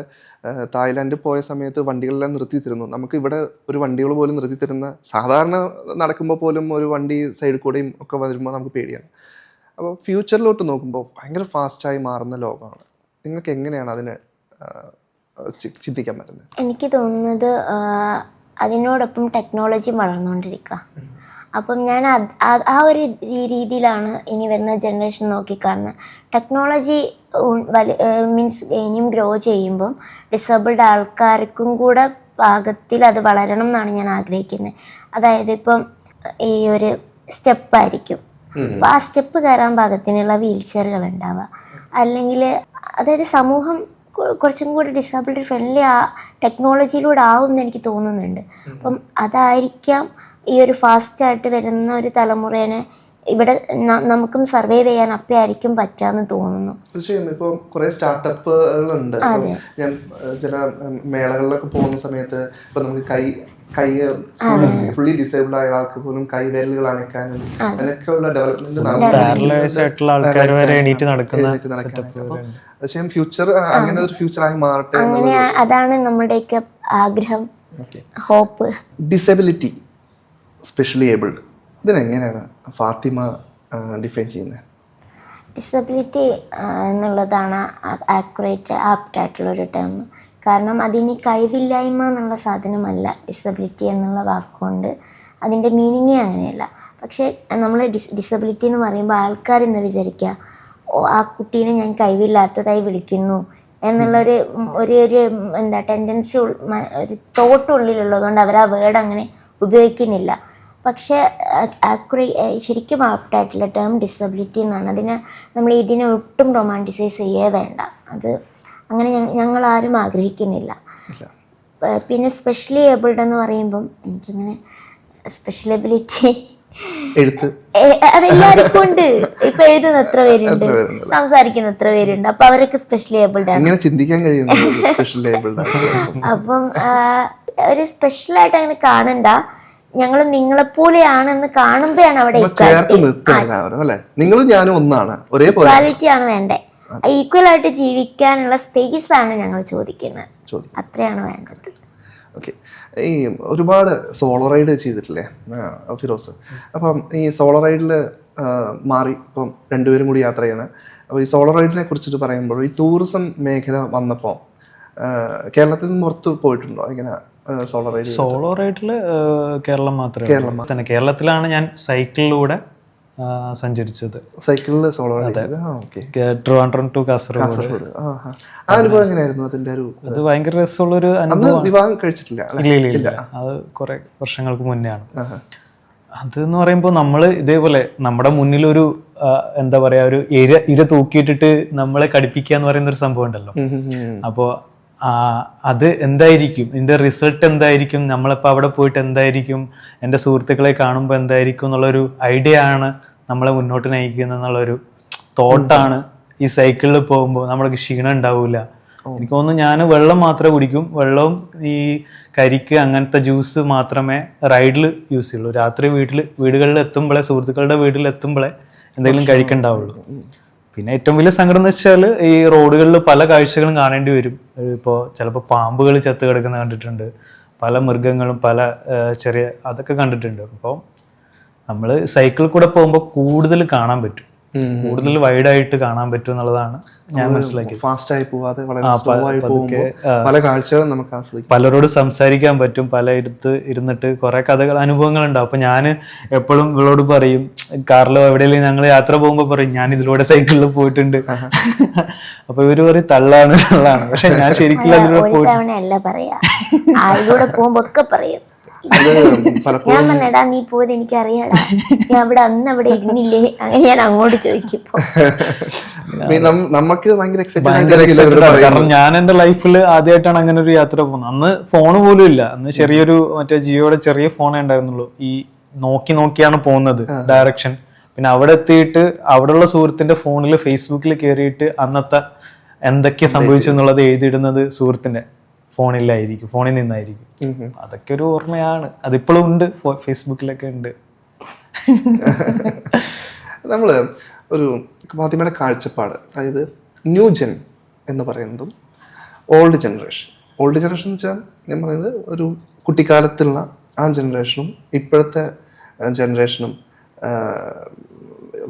തായ്ലാൻഡിൽ പോയ സമയത്ത് വണ്ടികളെല്ലാം നിർത്തിത്തരുന്നു. നമുക്ക് ഇവിടെ ഒരു വണ്ടികൾ പോലും നിർത്തിത്തരുന്ന, സാധാരണ നടക്കുമ്പോൾ പോലും ഒരു വണ്ടി സൈഡിൽ കൂടെയും ഒക്കെ വരുമ്പോൾ നമുക്ക് പേടിയാണ്. അപ്പോൾ ഫ്യൂച്ചറിലോട്ട് നോക്കുമ്പോൾ ഭയങ്കര ഫാസ്റ്റായി മാറുന്ന ലോകമാണ്. നിങ്ങൾക്ക് എങ്ങനെയാണ് അതിനെ ചിന്തിക്കാൻ പറ്റുന്നത്? എനിക്ക് തോന്നുന്നത് അതിനോടൊപ്പം ടെക്നോളജി വളർന്നുകൊണ്ടിരിക്കുക. അപ്പം ഞാൻ ആ ഒരു രീതിയിലാണ് ഇനി വരുന്ന ജനറേഷൻ നോക്കിക്കാണുന്നത്. ടെക്നോളജി മീൻസ് ഇനിയും ഗ്രോ ചെയ്യുമ്പം ഡിസേബിൾഡ് ആൾക്കാർക്കും കൂടെ പാകത്തിൽ അത് വളരണം എന്നാണ് ഞാൻ ആഗ്രഹിക്കുന്നത്. അതായത് ഇപ്പം ഈ ഒരു സ്റ്റെപ്പായിരിക്കും, അപ്പോൾ ആ സ്റ്റെപ്പ് കയറാൻ പാകത്തിനുള്ള വീൽ ചെയറുകൾ ഉണ്ടാവുക, അല്ലെങ്കിൽ അതായത് സമൂഹം കുറച്ചും കൂടി ഡിസേബിൾഡ് ഫ്രണ്ട്ലി ടെക്നോളജിയിലൂടെ ആവും എന്ന് എനിക്ക് തോന്നുന്നുണ്ട്. അപ്പം അതായിരിക്കാം ഈ ഒരു ഫാസ്റ്റായിട്ട് വരുന്ന ഒരു തലമുറേനെ ഇവിടെ നമുക്കും സർവൈവ് ചെയ്യാൻ അപ്പയായിരിക്കും പറ്റാന്ന് തോന്നുന്നു. തീർച്ചയായും ഇപ്പോൾ കുറേ സ്റ്റാർട്ടപ്പുകളുണ്ട്. ഞാൻ ചില മേളകളിലൊക്കെ പോകുന്ന സമയത്ത് ഇപ്പൊ നമുക്ക് കൈ ഫുള്ളി ഡിസേബിൾ ആയ ആൾക്ക് പോലും കൈവിരലുകൾ അനക്കാനും അതിനൊക്കെയുള്ള ഡെവലപ്മെന്റ് ഫ്യൂച്ചർ അങ്ങനെ ഒരു ഫ്യൂച്ചറായി മാറട്ടെ. അതാണ് നമ്മുടെയൊക്കെ ആഗ്രഹം, ഹോപ്പ്. ഡിസബിലിറ്റി, സ്പെഷ്യലി ഏബിൾഡ്, ഇതിനെങ്ങനെയാണ് ഫാത്തിമ ഡിഫൈൻ ചെയ്യുന്നത്? ഡിസബിലിറ്റി എന്നുള്ളതാണ് ആക്യുറേറ്റ് ആപ്റ്റായിട്ടുള്ളൊരു ടേം. കാരണം അതിന് കഴിവില്ലായ്മ എന്നുള്ള സാധനമല്ല ഡിസബിലിറ്റി എന്നുള്ള വാക്കുകൊണ്ട് അതിൻ്റെ മീനിങ്ങേ അങ്ങനെയല്ല. പക്ഷേ നമ്മൾ ഡിസബിലിറ്റി എന്ന് പറയുമ്പോൾ ആൾക്കാർ എന്താ വിചാരിക്കുക, ആ കുട്ടീനെ ഞാൻ കഴിവില്ലാത്തതായി വിളിക്കുന്നു എന്നുള്ളൊരു ഒരു എന്താ ടെൻഡൻസി, ഒരു തോട്ട് ഉള്ളിലുള്ളതുകൊണ്ട് അവർ ആ വേർഡ് അങ്ങനെ ഉപയോഗിക്കുന്നില്ല. പക്ഷേ ശരിക്കും ആപ്റ്റായിട്ടുള്ള ടേം ഡിസബിലിറ്റി എന്നാണ്. നമ്മൾ ഇതിനെ ഒട്ടും റൊമാൻറ്റിസൈസ് ചെയ്യേ വേണ്ട. അത് അങ്ങനെ ഞങ്ങൾ ആരും ആഗ്രഹിക്കുന്നില്ല. പിന്നെ സ്പെഷ്യലി ഏബിൾഡ് എന്ന് പറയുമ്പം എനിക്കങ്ങനെ സ്പെഷ്യൽ എബിലിറ്റി അതെല്ലാവർക്കും ഉണ്ട്. ഇപ്പൊ എഴുതുന്ന എത്ര പേരുണ്ട്, സംസാരിക്കുന്ന എത്ര പേരുണ്ട്, അപ്പൊ അവരൊക്കെ സ്പെഷ്യലി ഏബിൾഡ് ആണ്. അപ്പം ഒരു സ്പെഷ്യലായിട്ട് അങ്ങനെ കാണണ്ട, ഞങ്ങൾ നിങ്ങളെപ്പോലെയാണെന്ന് കാണുമ്പോഴാണ് അവിടെ ഇക്വാലിറ്റി ആണ് വേണ്ടേ. ഈക്വൽ ആയിട്ട് ജീവിക്കാനുള്ള സ്പേസ് ആണ് ഞങ്ങൾ ചോദിക്കുന്നത്, അത്രയാണ് വേണ്ടത്. ഓക്കെ, ഈ ഒരുപാട് സോളോ റൈഡ് ചെയ്തിട്ടില്ലേ ഫിറോസ്? അപ്പം ഈ സോളോ റൈഡിൽ മാറി ഇപ്പം രണ്ടുപേരും കൂടി യാത്ര ചെയ്യുന്നത്. അപ്പോൾ ഈ സോളോ റൈഡിനെ കുറിച്ചിട്ട് പറയുമ്പോൾ ഈ ടൂറിസം മേഖല വന്നപ്പോൾ കേരളത്തിൽ നിന്ന് പുറത്ത് പോയിട്ടുണ്ടോ ഇങ്ങനെ സോളോ റൈഡിൽ? കേരളം മാത്രമേ തന്നെ. കേരളത്തിലാണ് ഞാൻ സൈക്കിളിലൂടെ സഞ്ചരിച്ചത്. സൈക്കിളിൽ solo ride, Trivandrum to Kasaragod. ആ അനുഭവം എങ്ങനെയായിരുന്നു? അതിന്റെ അത് ഭയങ്കര രസമുള്ളൊരു അനുഭവം. വിവാഹം കഴിച്ചിട്ടില്ല? ഇല്ല, അത് കുറെ വർഷങ്ങൾക്ക് മുന്നെയാണ്. അതെന്ന് പറയുമ്പോൾ നമ്മൾ ഇതേപോലെ നമ്മുടെ മുന്നിലൊരു എന്താ പറയാ, ഒരു ഇര തൂക്കിയിട്ടിട്ട് നമ്മളെ കടിപ്പിക്കുക എന്ന് പറയുന്ന ഒരു സംഭവം ഉണ്ടല്ലോ. അപ്പോൾ അത് എന്തായിരിക്കും, ഇതിന്റെ റിസൾട്ട് എന്തായിരിക്കും, നമ്മളിപ്പോൾ അവിടെ പോയിട്ട് എന്തായിരിക്കും, എൻ്റെ സുഹൃത്തുക്കളെ കാണുമ്പോൾ എന്തായിരിക്കും എന്നുള്ളൊരു ഐഡിയ ആണ് നമ്മളെ മുന്നോട്ട് നയിക്കുന്നത് എന്നുള്ളൊരു തോട്ടാണ്. ഈ സൈക്കിളിൽ പോകുമ്പോൾ നമ്മൾക്ക് ക്ഷീണം ഉണ്ടാവില്ല. എനിക്ക് തോന്നുന്നു ഞാൻ വെള്ളം മാത്രമേ കുടിക്കും, വെള്ളവും ഈ കരിക്ക് അങ്ങനത്തെ ജ്യൂസ് മാത്രമേ റൈഡിൽ യൂസ് ചെയ്യുള്ളൂ. രാത്രി വീടുകളിൽ എത്തുമ്പോഴേ, സുഹൃത്തുക്കളുടെ വീട്ടിൽ എത്തുമ്പോഴേ എന്തെങ്കിലും കഴിക്കണ്ടാവുള്ളൂ. പിന്നെ ഏറ്റവും വലിയ സങ്കടം എന്ന് വെച്ചാൽ ഈ റോഡുകളിൽ പല കാഴ്ചകളും കാണേണ്ടി വരും. ഇപ്പോൾ ചിലപ്പോൾ പാമ്പുകൾ ചത്ത് കിടക്കുന്ന കണ്ടിട്ടുണ്ട്, പല മൃഗങ്ങളും പല ചെറിയ അതൊക്കെ കണ്ടിട്ടുണ്ട്. അപ്പോൾ നമ്മൾ സൈക്കിളിൽ കൂടെ പോകുമ്പോൾ കൂടുതൽ കാണാൻ പറ്റും, കൂടുതൽ വൈഡായിട്ട് കാണാൻ പറ്റും എന്നുള്ളതാണ് ഞാൻ മനസ്സിലാക്കിയത്. ഫാസ്റ്റായി പോവാതെ പല കാഴ്ചകളും നമുക്ക് ആസ്വദിക്കാം, പലരോട് സംസാരിക്കാൻ പറ്റും, പലയിടത്ത് ഇരുന്നിട്ട് കുറെ അനുഭവങ്ങൾ ഉണ്ടാവും. അപ്പൊ ഞാൻ എപ്പോഴും ഇവളോട് പറയും, കാറിലോ എവിടെയെങ്കിലും ഞങ്ങൾ യാത്ര പോകുമ്പോൾ പറയും ഞാൻ ഇതിലൂടെ സൈക്കിളിൽ പോയിട്ടുണ്ട്. അപ്പൊ ഇവര് പറയും തള്ളാണ്. പക്ഷെ ഞാൻ ശരിക്കും അതിലൂടെ പോയിട്ട് ഞാൻ പറഞ്ഞടാ നീ പോയത് എനിക്കറിയാടാ, ഞാൻ അവിടെ അന്ന് അവിടെ ഇരുന്നില്ലേ, അങ്ങനെ ഞാൻ അങ്ങോട്ട് ചോദിക്കും. കാരണം ഞാൻ എന്റെ ലൈഫിൽ ആദ്യമായിട്ടാണ് അങ്ങനെ ഒരു യാത്ര പോകുന്നത്. അന്ന് ഫോണ് പോലും ഇല്ല, അന്ന് ചെറിയൊരു മറ്റേ ജിയോയുടെ ചെറിയ ഫോണേ ഉണ്ടായിരുന്നുള്ളൂ. ഈ നോക്കിയാണ് പോകുന്നത് ഡയറക്ഷൻ. പിന്നെ അവിടെ എത്തിയിട്ട് അവിടെയുള്ള സുഹൃത്തിന്റെ ഫോണിൽ ഫേസ്ബുക്കിൽ കയറിയിട്ട് അന്നത്തെ എന്തൊക്കെ സംഭവിച്ചു എന്നുള്ളത് എഴുതിയിടുന്നത് സുഹൃത്തിന്റെ ഫോണിൽ നിന്നായിരിക്കും. അതൊക്കെ ഒരു ഓർമ്മയാണ്, അതിപ്പോഴും ഉണ്ട്, ഫേസ്ബുക്കിലൊക്കെ ഉണ്ട്. നമ്മള് ഒരു ഫാത്തിമയുടെ കാഴ്ചപ്പാട്, അതായത് ന്യൂ ജെൻ എന്ന് പറയുന്നതും ഓൾഡ് ജനറേഷൻ എന്ന് വെച്ചാൽ ഞാൻ പറയുന്നത് ഒരു കുട്ടിക്കാലത്തുള്ള ആ ജനറേഷനും ഇപ്പോഴത്തെ ജനറേഷനും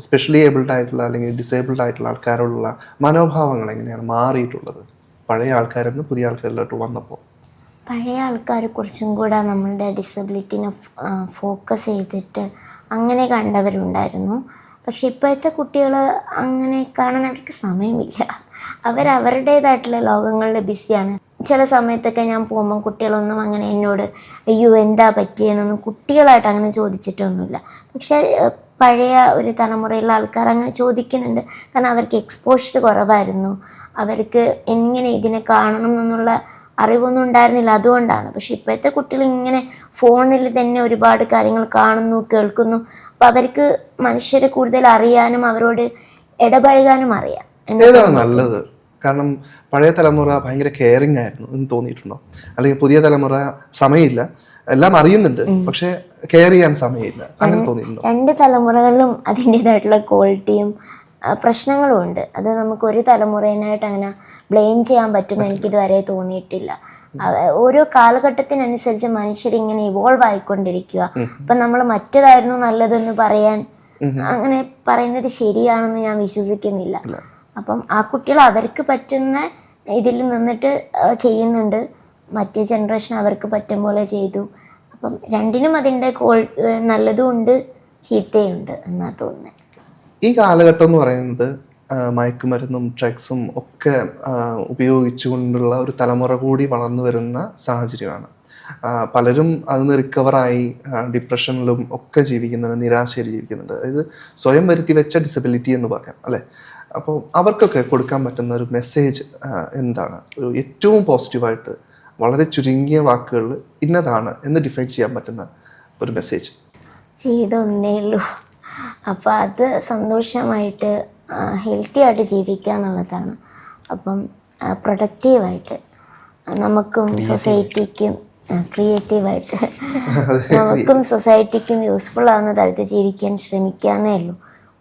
സ്പെഷ്യലി ഏബിൾഡ് ആയിട്ടുള്ള അല്ലെങ്കിൽ ഡിസേബിൾഡ് ആയിട്ടുള്ള ആൾക്കാരോടുള്ള മനോഭാവങ്ങൾ എങ്ങനെയാണ് മാറിയിട്ടുള്ളത് പഴയ ആൾക്കാരെന്ന് പുതിയ ആൾക്കാരിലോട്ട് വന്നപ്പോൾ? പഴയ ആൾക്കാർ കുറച്ചും കൂടെ നമ്മളുടെ ഡിസബിലിറ്റിനെ ഫോക്കസ് ചെയ്തിട്ട് അങ്ങനെ കണ്ടവരുണ്ടായിരുന്നു. പക്ഷെ ഇപ്പോഴത്തെ കുട്ടികൾ അങ്ങനെ കാണാൻ അവർക്ക് സമയമില്ല. അവരവരുടേതായിട്ടുള്ള ലോകങ്ങളിൽ ബിസിയാണ്. ചില സമയത്തൊക്കെ ഞാൻ പോകുമ്പം കുട്ടികളൊന്നും അങ്ങനെ എന്നോട് അയ്യോ എന്താ പറ്റിയെന്നൊന്നും കുട്ടികളായിട്ട് അങ്ങനെ ചോദിച്ചിട്ടൊന്നുമില്ല. പക്ഷെ പഴയ ഒരു തലമുറയിലുള്ള ആൾക്കാർ അങ്ങനെ ചോദിക്കുന്നുണ്ട്. കാരണം അവർക്ക് എക്സ്പോഷർ കുറവായിരുന്നു, അവർക്ക് എങ്ങനെ ഇതിനെ കാണണം എന്നുള്ള അറിവൊന്നും ഉണ്ടായിരുന്നില്ല, അതുകൊണ്ടാണ്. പക്ഷെ ഇപ്പോഴത്തെ കുട്ടികൾ ഇങ്ങനെ ഫോണിൽ തന്നെ ഒരുപാട് കാര്യങ്ങൾ കാണുന്നു, കേൾക്കുന്നു. അപ്പോൾ അവർക്ക് മനുഷ്യരെ കൂടുതൽ അറിയാനും അവരോട് ഇടപഴകാനും അറിയാം. ഏതാണ് നല്ലത്? കാരണം പഴയ തലമുറ ഭയങ്കര കെയറിങ് ആയിരുന്നു എന്ന് തോന്നിയിട്ടുണ്ടോ? അല്ലെങ്കിൽ പുതിയ തലമുറ സമയമില്ല, എല്ലാം അറിയുന്നുണ്ട് പക്ഷെ കെയർ ചെയ്യാൻ സമയമില്ല, അങ്ങനെ തോന്നിയിട്ടുണ്ടോ? രണ്ട് തലമുറകളിലും അതിൻ്റെതായിട്ടുള്ള ക്വാളിറ്റിയും പ്രശ്നങ്ങളും ഉണ്ട്. അത് നമുക്ക് ഒരു തലമുറേനായിട്ട് അങ്ങനെ ബ്ലെയിം ചെയ്യാൻ പറ്റുമെന്ന് എനിക്കിതുവരെ തോന്നിയിട്ടില്ല. ഓരോ കാലഘട്ടത്തിനനുസരിച്ച് മനുഷ്യരിങ്ങനെ ഇവോൾവ് ആയിക്കൊണ്ടിരിക്കുക. ഇപ്പം നമ്മൾ മറ്റേതായിരുന്നു നല്ലതെന്ന് പറയാൻ അങ്ങനെ പറയുന്നത് ശരിയാണെന്ന് ഞാൻ വിശ്വസിക്കുന്നില്ല. അപ്പം ആ കുട്ടികൾ അവർക്ക് പറ്റുന്ന ഇതിൽ നിന്നിട്ട് ചെയ്യുന്നുണ്ട്, മറ്റേ ജനറേഷൻ അവർക്ക് പറ്റും പോലെ ചെയ്തു. അപ്പം രണ്ടിനും അതിൻ്റെ നല്ലതും ഉണ്ട് ചീത്തയുണ്ട് എന്നാ തോന്നുന്നത്. ഈ കാലഘട്ടം എന്ന് പറയുന്നത് മയക്കുമരുന്നും ഡ്രഗ്സും ഒക്കെ ഉപയോഗിച്ചുകൊണ്ടുള്ള ഒരു തലമുറ കൂടി വളർന്നു വരുന്ന സാഹചര്യമാണ്. പലരും അതിൽ റിക്കവറായി ഡിപ്രഷനിലും ഒക്കെ ജീവിക്കുന്നുണ്ട്, നിരാശയിൽ ജീവിക്കുന്നുണ്ട്. അതായത് സ്വയം വരുത്തി വെച്ച ഡിസബിലിറ്റി എന്ന് പറയാം അല്ലേ? അപ്പോൾ അവർക്കൊക്കെ കൊടുക്കാൻ പറ്റുന്ന ഒരു മെസ്സേജ് എന്താണ്? ഒരു ഏറ്റവും പോസിറ്റീവായിട്ട് വളരെ ചുരുങ്ങിയ വാക്കുകളിൽ ഇന്നതാണ് എന്ന് ഡിഫൈൻ ചെയ്യാൻ പറ്റുന്ന ഒരു മെസ്സേജ്. ജീവിതം ഒന്നേ ഉള്ളൂ, അപ്പോൾ അത് സന്തോഷമായിട്ട് ഹെൽത്തി ആയിട്ട് ജീവിക്കുക എന്നുള്ളതാണ്. അപ്പം പ്രൊഡക്റ്റീവായിട്ട് നമുക്കും സൊസൈറ്റിക്കും ക്രിയേറ്റീവായിട്ട് നമുക്കും സൊസൈറ്റിക്കും യൂസ്ഫുൾ ആവുന്ന തരത്തിൽ ജീവിക്കാൻ ശ്രമിക്കാന്നേ ഉള്ളൂ.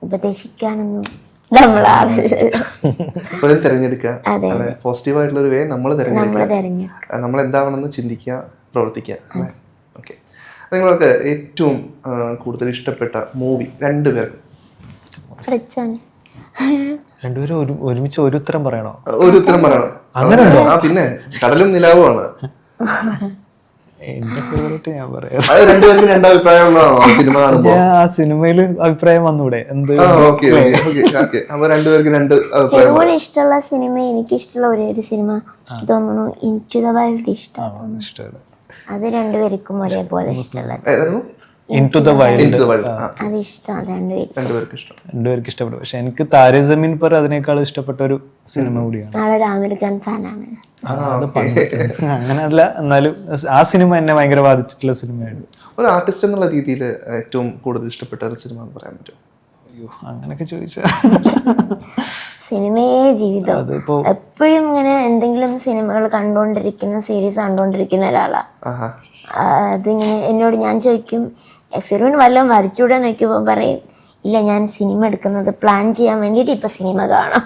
ഉപദേശിക്കാനൊന്നും നമ്മളാളില്ലല്ലോ. സ്വയം തിരഞ്ഞെടുക്കുക, പോസിറ്റീവായിട്ടുള്ള ഒരു വേ നമ്മൾ തിരഞ്ഞെടുക്കുക, നമ്മൾ എന്താവണമെന്ന് ചിന്തിക്കുക, പ്രവർത്തിക്കുക അല്ലേ? ഓക്കെ. നിങ്ങൾക്ക് ഏറ്റവും കൂടുതൽ ഇഷ്ടപ്പെട്ട മൂവി രണ്ടുപേർക്കും? രണ്ടുപേരും ഒരുമിച്ച് ഒരു ഉത്തരം പറയണോ? ഒരു ഉത്തരം പറയണം. അങ്ങനെ പിന്നെ കടലും നിലാവുമാണ് എന്റെ ഫേവറേറ്റ്. ഞാൻ പറയാം, അത് രണ്ടുപേർക്കും രണ്ട് അഭിപ്രായമുള്ളതാണോ സിനിമ കാണുമ്പോ? ആ സിനിമയിൽ അഭിപ്രായം വന്നൂടെ? എന്ത് അപ്പൊ രണ്ടുപേർക്ക് രണ്ട് അഭിപ്രായം. ഇഷ്ടമുള്ള സിനിമ, എനിക്ക് ഇഷ്ടമുള്ള ഒരേ ഒരു സിനിമ തോന്നുന്നു ഇൻടു ദ വൈൽഡ് ഇഷ്ടമാണ്. അത് രണ്ടുപേർക്കും ഒരേപോലെ ഇഷ്ടമുള്ളത്. ഇൻടു ദ വൈൽഡ് അത് ഇഷ്ടമാണ് രണ്ടുപേർക്ക് ഇഷ്ടപ്പെട്ടു. പക്ഷെ എനിക്ക് താരെ സമീൻ പർ അതിനേക്കാൾ ഇഷ്ടപ്പെട്ട ഒരു സിനിമ കൂടിയാണ്. ആളൊരു അമേരിക്കൻ ഫാനാണ്. അങ്ങനെ അല്ല, എന്നാലും ആ സിനിമ എന്നെ ഭയങ്കര ബാധിച്ചിട്ടുള്ള സിനിമയാണ്. ഒരു ആർട്ടിസ്റ്റ് എന്നുള്ള രീതിയിൽ ഏറ്റവും കൂടുതൽ ഇഷ്ടപ്പെട്ട ഒരു സിനിമ എന്ന് പറയാൻ പറ്റുമോ? അയ്യോ, അങ്ങനെയൊക്കെ ചോദിച്ചാ സിനിമയെ ജീവിതം. എപ്പോഴും ഇങ്ങനെ എന്തെങ്കിലും സിനിമകൾ കണ്ടോണ്ടിരിക്കുന്ന, സീരീസ് കണ്ടോണ്ടിരിക്കുന്ന ഒരാളാ. അതിങ്ങനെ എന്നോട് ഞാൻ ചോദിക്കും ഫിറൂൻ വല്ലതും വരച്ചൂടെ നോക്കിയപ്പോൾ പറയും ഇല്ല, ഞാൻ സിനിമ എടുക്കുന്നത് പ്ലാൻ ചെയ്യാൻ വേണ്ടിയിട്ട് ഇപ്പൊ സിനിമ കാണാം.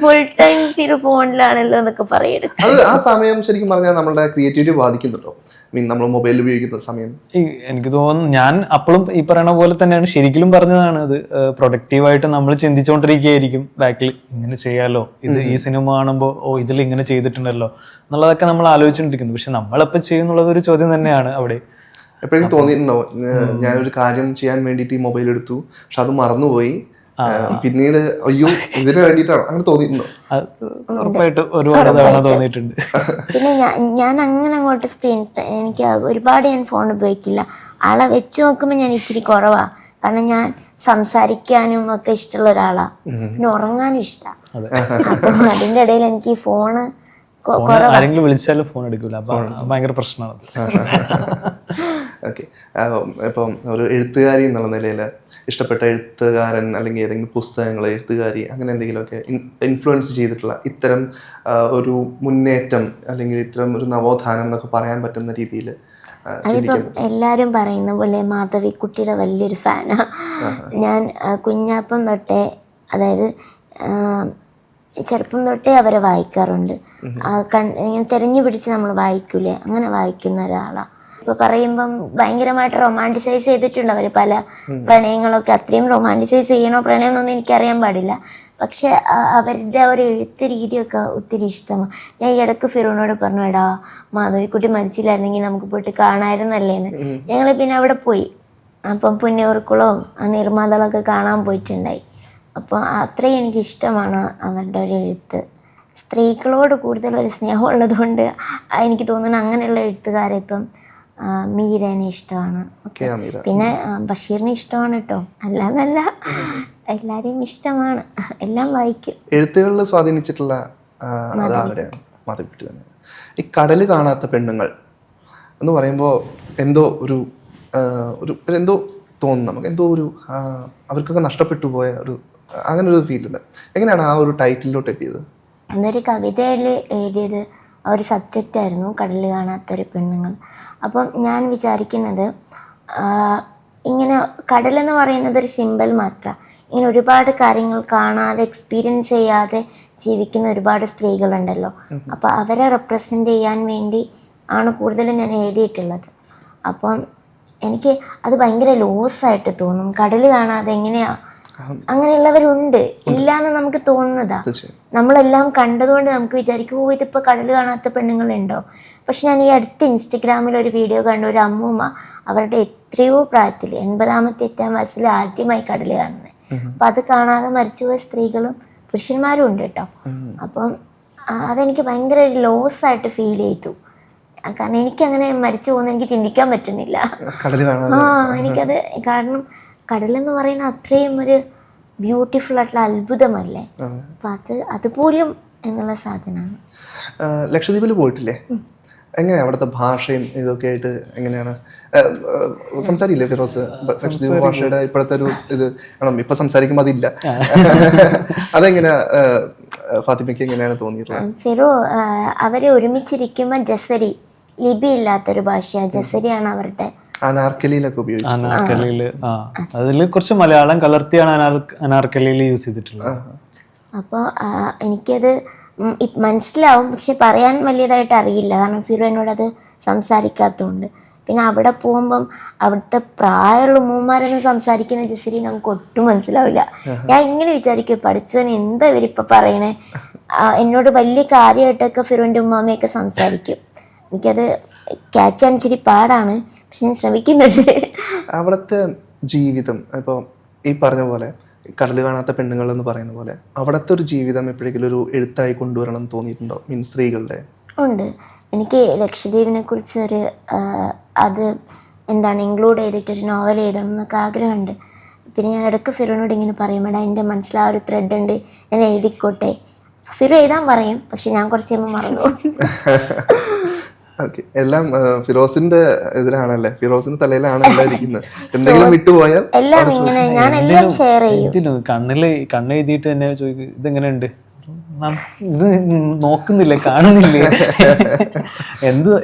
ഫുൾ ടൈം ഫിറു ഫോണിലാണല്ലോ എന്നൊക്കെ പറയും. ആ സമയം ശരിക്കും പറഞ്ഞാൽ നമ്മുടെ ക്രിയേറ്റിവിറ്റി ബാധിക്കുന്നുണ്ടോ? നമ്മൾ മൊബൈൽ ഉപയോഗിക്കുന്ന സമയം എനിക്ക് തോന്നുന്നു, ഞാൻ അപ്പോഴും ഈ പറയണ പോലെ തന്നെയാണ്. ശരിക്കും പറഞ്ഞതാണ്, അത് പ്രൊഡക്റ്റീവായിട്ട് നമ്മൾ ചിന്തിച്ചുകൊണ്ടിരിക്കുകയായിരിക്കും ബാക്കിൽ, ഇങ്ങനെ ചെയ്യാലോ, ഇത് ഈ സിനിമ കാണുമ്പോൾ ഓ ഇതിൽ ഇങ്ങനെ ചെയ്തിട്ടുണ്ടല്ലോ എന്നുള്ളതൊക്കെ നമ്മൾ ആലോചിച്ചുകൊണ്ടിരിക്കുന്നു. പക്ഷെ നമ്മളെപ്പോൾ ചെയ്യുന്നുള്ളത് ഒരു ചോദ്യം തന്നെയാണ് അവിടെ. എപ്പോഴും തോന്നിയിട്ടുണ്ടോ ഞാനൊരു കാര്യം ചെയ്യാൻ വേണ്ടിയിട്ട് ഈ മൊബൈൽ എടുത്തു പക്ഷെ അത് മറന്നുപോയി, പിന്നീട് അയ്യോ ഇതിന് വേണ്ടിയിട്ടാണ്, അങ്ങനെ തോന്നിയിട്ടുണ്ടോ? ഉറപ്പായിട്ട് ഒരുപാട് തവണ തോന്നിയിട്ടുണ്ട്. പിന്നെ ഞാൻ അങ്ങനെ അങ്ങോട്ട് സ്ക്രീൻ എനിക്ക് ഒരുപാട് ഞാൻ ഫോൺ ഉപയോഗിക്കില്ല. ആളെ വെച്ച് നോക്കുമ്പോൾ ഞാൻ ഇച്ചിരി കുറവാ. കാരണം ഞാൻ സംസാരിക്കാനും ഒക്കെ ഇഷ്ടമുള്ള ഒരാളാ, പിന്നെ ഉറങ്ങാനും ഇഷ്ടമാണ്. അപ്പം അതിൻ്റെ ഇടയിൽ എനിക്ക് ഈ ഫോണ് ആരെങ്കിലും വിളിച്ചാലും ഫോൺ എടുക്കില്ല, അപ്പൊ ഭയങ്കര പ്രശ്നമാണ്. ഓക്കെ. ഇപ്പം ഒരു എഴുത്തുകാരി എന്നുള്ള നിലയിൽ ഇഷ്ടപ്പെട്ട എഴുത്തുകാരൻ അല്ലെങ്കിൽ ഏതെങ്കിലും പുസ്തകങ്ങൾ, എഴുത്തുകാരി, അങ്ങനെ എന്തെങ്കിലുമൊക്കെ ഇൻഫ്ലുവൻസ് ചെയ്തിട്ടുള്ള ഇത്തരം ഒരു മുന്നേറ്റം അല്ലെങ്കിൽ ഇത്തരം ഒരു നവോത്ഥാനം എന്നൊക്കെ പറയാൻ പറ്റുന്ന രീതിയിൽ? അതിപ്പം എല്ലാവരും പറയുന്ന പോലെ മാധവിക്കുട്ടിയുടെ വലിയൊരു ഫാനാണ് ഞാൻ. കുഞ്ഞാപ്പം തൊട്ടേ, അതായത് ചെറുപ്പം തൊട്ടേ അവരെ വായിക്കാറുണ്ട്. ഇങ്ങനെ തെരഞ്ഞു പിടിച്ച് നമ്മൾ വായിക്കൂലേ, അങ്ങനെ വായിക്കുന്ന ഒരാളാണ്. ഇപ്പൊ പറയുമ്പം ഭയങ്കരമായിട്ട് റൊമാൻറ്റിസൈസ് ചെയ്തിട്ടുണ്ട് അവർ പല പ്രണയങ്ങളൊക്കെ. അത്രയും റൊമാൻറ്റിസൈസ് ചെയ്യണോ പ്രണയം എന്നൊന്നും എനിക്കറിയാൻ പാടില്ല. പക്ഷെ അവരുടെ ഒരു എഴുത്ത് രീതിയൊക്കെ ഒത്തിരി ഇഷ്ടമാണ്. ഞാൻ ഈ ഇടയ്ക്ക് ഫിറോനോട് പറഞ്ഞു, എടാ മാധവിക്കുട്ടി മരിച്ചില്ലായിരുന്നെങ്കിൽ നമുക്ക് പോയിട്ട് കാണാമായിരുന്നല്ലേന്ന്. ഞങ്ങൾ പിന്നെ അവിടെ പോയി. അപ്പം പുന്നയൂർക്കുളവും ആ നിർമ്മാതകളൊക്കെ കാണാൻ പോയിട്ടുണ്ടായി. അപ്പോൾ അത്രയും എനിക്കിഷ്ടമാണ് അവരുടെ ഒരു എഴുത്ത്. സ്ത്രീകളോട് കൂടുതലൊരു സ്നേഹമുള്ളത് കൊണ്ട് എനിക്ക് തോന്നുന്നു അങ്ങനെയുള്ള എഴുത്തുകാരെ ഇപ്പം മീരനെ ഇഷ്ടമാണ്. പിന്നെ ബഷീറിനെ ഇഷ്ടമാണ് കേട്ടോ, അല്ലാന്നല്ല, എല്ലാരെയും ഇഷ്ടമാണ്, എല്ലാം വായിക്കും. എഴുത്തുകളിൽ സ്വാധീനിച്ചിട്ടുള്ള മാധവിക്കുട്ടി തന്നെ. ഈ കടല് കാണാത്ത പെണ്ണുങ്ങൾ എന്ന് പറയുമ്പോൾ എന്തോ ഒരു എന്തോ തോന്നുന്നു നമുക്ക്, എന്തോ ഒരു അവർക്കൊക്കെ നഷ്ടപ്പെട്ടു പോയ ഒരു അങ്ങനെ ഒരു ഫീലുണ്ട്. എങ്ങനെയാണ് ആ ഒരു ടൈറ്റിലോട്ട് എത്തിയത്? എന്നൊരു കവിതയിൽ എഴുതിയത് ആ ഒരു സബ്ജക്റ്റായിരുന്നു, കടല് കാണാത്തൊരു പെണ്ണുങ്ങൾ. അപ്പം ഞാൻ വിചാരിക്കുന്നത് ഇങ്ങനെ കടലെന്ന് പറയുന്നത് ഒരു സിമ്പൽ മാത്രമാണ്. ഇങ്ങനെ ഒരുപാട് കാര്യങ്ങൾ കാണാതെ എക്സ്പീരിയൻസ് ചെയ്യാതെ ജീവിക്കുന്ന ഒരുപാട് സ്ത്രീകളുണ്ടല്ലോ. അപ്പോൾ അവരെ റെപ്രസെൻ്റ് ചെയ്യാൻ വേണ്ടി ആണ് കൂടുതലും ഞാൻ എഴുതിയിട്ടുള്ളത്. അപ്പം എനിക്ക് അത് ഭയങ്കര ലോസായിട്ട് തോന്നും. കടല് കാണാതെ എങ്ങനെയാ, അങ്ങനെയുള്ളവരുണ്ട്, ഇല്ലാന്ന് നമുക്ക് തോന്നുന്നതാ. നമ്മളെല്ലാം കണ്ടതുകൊണ്ട് നമുക്ക് വിചാരിക്കും, ഓ ഇതിപ്പോൾ കടല് കാണാത്ത പെണ്ണുങ്ങളുണ്ടോ. പക്ഷെ ഞാൻ ഈ അടുത്ത് ഇൻസ്റ്റഗ്രാമിൽ ഒരു വീഡിയോ കണ്ടു, ഒരു അമ്മൂമ്മ അവരുടെ എത്രയോ പ്രായത്തിൽ 80-ാമത്തെ 8-ാം വയസ്സിൽ ആദ്യമായി കടല് കാണുന്നത്. അപ്പം അത് കാണാതെ മരിച്ചുപോയ സ്ത്രീകളും പുരുഷന്മാരും ഉണ്ട് കേട്ടോ. അപ്പം അതെനിക്ക് ഭയങ്കര ഒരു ലോസായിട്ട് ഫീൽ ചെയ്തു. കാരണം എനിക്കങ്ങനെ മരിച്ചു പോകുന്ന എനിക്ക് ചിന്തിക്കാൻ പറ്റുന്നില്ല. എനിക്കത്, കാരണം കടലെന്ന് പറയുന്ന അത്രയും ഒരു ബ്യൂട്ടിഫുൾ ആയിട്ടുള്ള അത്ഭുതമല്ലേ. അപ്പം അതുപോലും എന്നുള്ള സാധനമാണ്. ലക്ഷദ്വീപിൽ പോയിട്ടില്ലേ? എങ്ങനെയാണ് അവിടുത്തെ ഭാഷയും ഇതൊക്കെ ആയിട്ട് എങ്ങനെയാണ് സംസാരിക്കില്ലേ ഫിറോസ്? ലക്ഷദ്വീപ് ഭാഷയുടെ ഇപ്പോഴത്തെ ഒരു ഇത് വേണം, ഇപ്പൊ സംസാരിക്കുമ്പോൾ അതില്ല. അതെങ്ങനെയാ ഫാത്തിമയ്ക്ക് എങ്ങനെയാണ് തോന്നിയിട്ടുള്ളത്? ഫിറോ അവരെ ഒരുമിച്ചിരിക്കുമ്പോൾ ജസരി, ലിപി ഇല്ലാത്തൊരു ഭാഷയാണ്, ജസരിയാണ് അവരുടെ. അനാർക്കലിയിലൊക്കെ ഉപയോഗിച്ചു. അനാർക്കലിയിൽ അതിൽ കുറച്ച് മലയാളം കലർത്തിയാണ് അനാർക്കലിയിൽ യൂസ് ചെയ്തിട്ടുള്ളത്. അപ്പോൾ എനിക്കത് മനസ്സിലാവും, പക്ഷെ പറയാൻ വലിയതായിട്ട് അറിയില്ല, കാരണം ഫിറോ എന്നോട് അത് സംസാരിക്കാത്തതുകൊണ്ട്. പിന്നെ അവിടെ പോകുമ്പം അവിടുത്തെ പ്രായമുള്ള ഉമ്മമാരൊന്നും സംസാരിക്കുന്ന ജസരി നമുക്ക് ഒട്ടും മനസ്സിലാവില്ല. ഞാൻ ഇങ്ങനെ വിചാരിക്കും, പഠിച്ചവന് എന്താ ഇവരിപ്പോൾ പറയണേ. എന്നോട് വലിയ കാര്യമായിട്ടൊക്കെ ഫിറോൻ്റെ ഉമ്മാമയൊക്കെ സംസാരിക്കും. എനിക്കത് ക്യാച്ച് ചെയ്യാൻ ഇച്ചിരി പാടാണ്, പക്ഷെ ഞാൻ ശ്രമിക്കുന്നുണ്ട്. അവിടുത്തെ ജീവിതം ഇപ്പോൾ ഈ പറഞ്ഞ പോലെ കടല് കാണാത്ത പെണ്ണുങ്ങൾ എന്ന് പറയുന്ന പോലെ അവിടുത്തെ ഒരു ജീവിതം എപ്പോഴെങ്കിലും ഒരു എഴുത്തായി കൊണ്ടുവരണം എന്ന് തോന്നിയിട്ടുണ്ടോ? മീൻ സ്ത്രീകളുടെ ഉണ്ട്. എനിക്ക് ലക്ഷദ്വീപിനെ കുറിച്ചൊരു അത് എന്താണ് ഇൻക്ലൂഡ് ചെയ്തിട്ടൊരു നോവൽ എഴുതണം എന്നൊക്കെ ആഗ്രഹമുണ്ട്. പിന്നെ ഞാൻ ഇടയ്ക്ക് ഫിറോനോട് ഇങ്ങനെ പറയും, എടാ എൻ്റെ മനസ്സിൽ ആ ഒരു ത്രെഡ് ഉണ്ട്, ഞാൻ എഴുതിക്കോട്ടെ. ഫിറോ എഴുതാൻ പറയും, പക്ഷെ ഞാൻ കുറച്ച് കഴിയുമ്പോൾ മറന്നു. ഓക്കെ, എല്ലാം ഫിറോസിന്റെ ഇതിലാണല്ലേ, ഫിറോസിന്റെ തലയിലാണ് എല്ലാം ഇരിക്കുന്നത്. എന്തെങ്കിലും വിട്ടുപോയാൽ എല്ലാം ഇങ്ങനെ ഞാൻ എല്ലാം ഷെയർ ചെയ്യും. കണ്ണ് എഴുതിയിട്ട് തന്നെ ചോദിക്കും, ഇതെങ്ങനെയുണ്ട്, ഇത് നോക്കുന്നില്ലേ, കാണുന്നില്ലേ,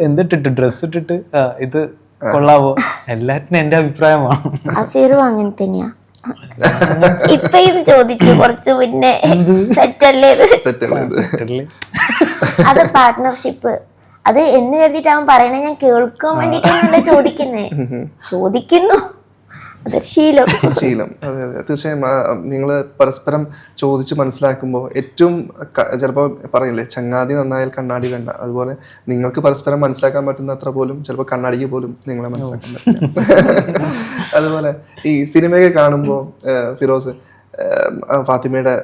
എന്തിട്ടിട്ട് ഡ്രസ് ഇട്ടിട്ട് ഇത് കൊള്ളാവോ, എല്ലാറ്റിനും എന്റെ അഭിപ്രായമാണ്. ഫിറോ അങ്ങനെ തന്നെയാ. ഇപ്പയും ചോദിച്ചു കുറച്ച് മുന്നേ, സെറ്റല്ലേ അത് പാർട്ട്ണർഷിപ്പ്, അത് എന്ന് കരുതിയിട്ട് അവൻ പറയണേ ഞാൻ കേൾക്കാൻ വേണ്ടിയിട്ടാണല്ലോ ചോദിക്കുന്നു. അതൊരു ശീലം. അതെ അതെ, തീർച്ചയായും. നിങ്ങൾ പരസ്പരം ചോദിച്ച് മനസ്സിലാക്കുമ്പോൾ ഏറ്റവും ചിലപ്പോൾ പറയില്ലേ, ചങ്ങാതി നന്നായാൽ കണ്ണാടി വേണ്ട, അതുപോലെ നിങ്ങൾക്ക് പരസ്പരം മനസ്സിലാക്കാൻ പറ്റുന്ന അത്ര പോലും ചിലപ്പോൾ കണ്ണാടിക്ക് പോലും നിങ്ങളെ മനസ്സിലാക്കാൻ പറ്റില്ല. അതുപോലെ ഈ സിനിമയൊക്കെ കാണുമ്പോൾ ഫിറോസ് ഫാത്തിമയുടെ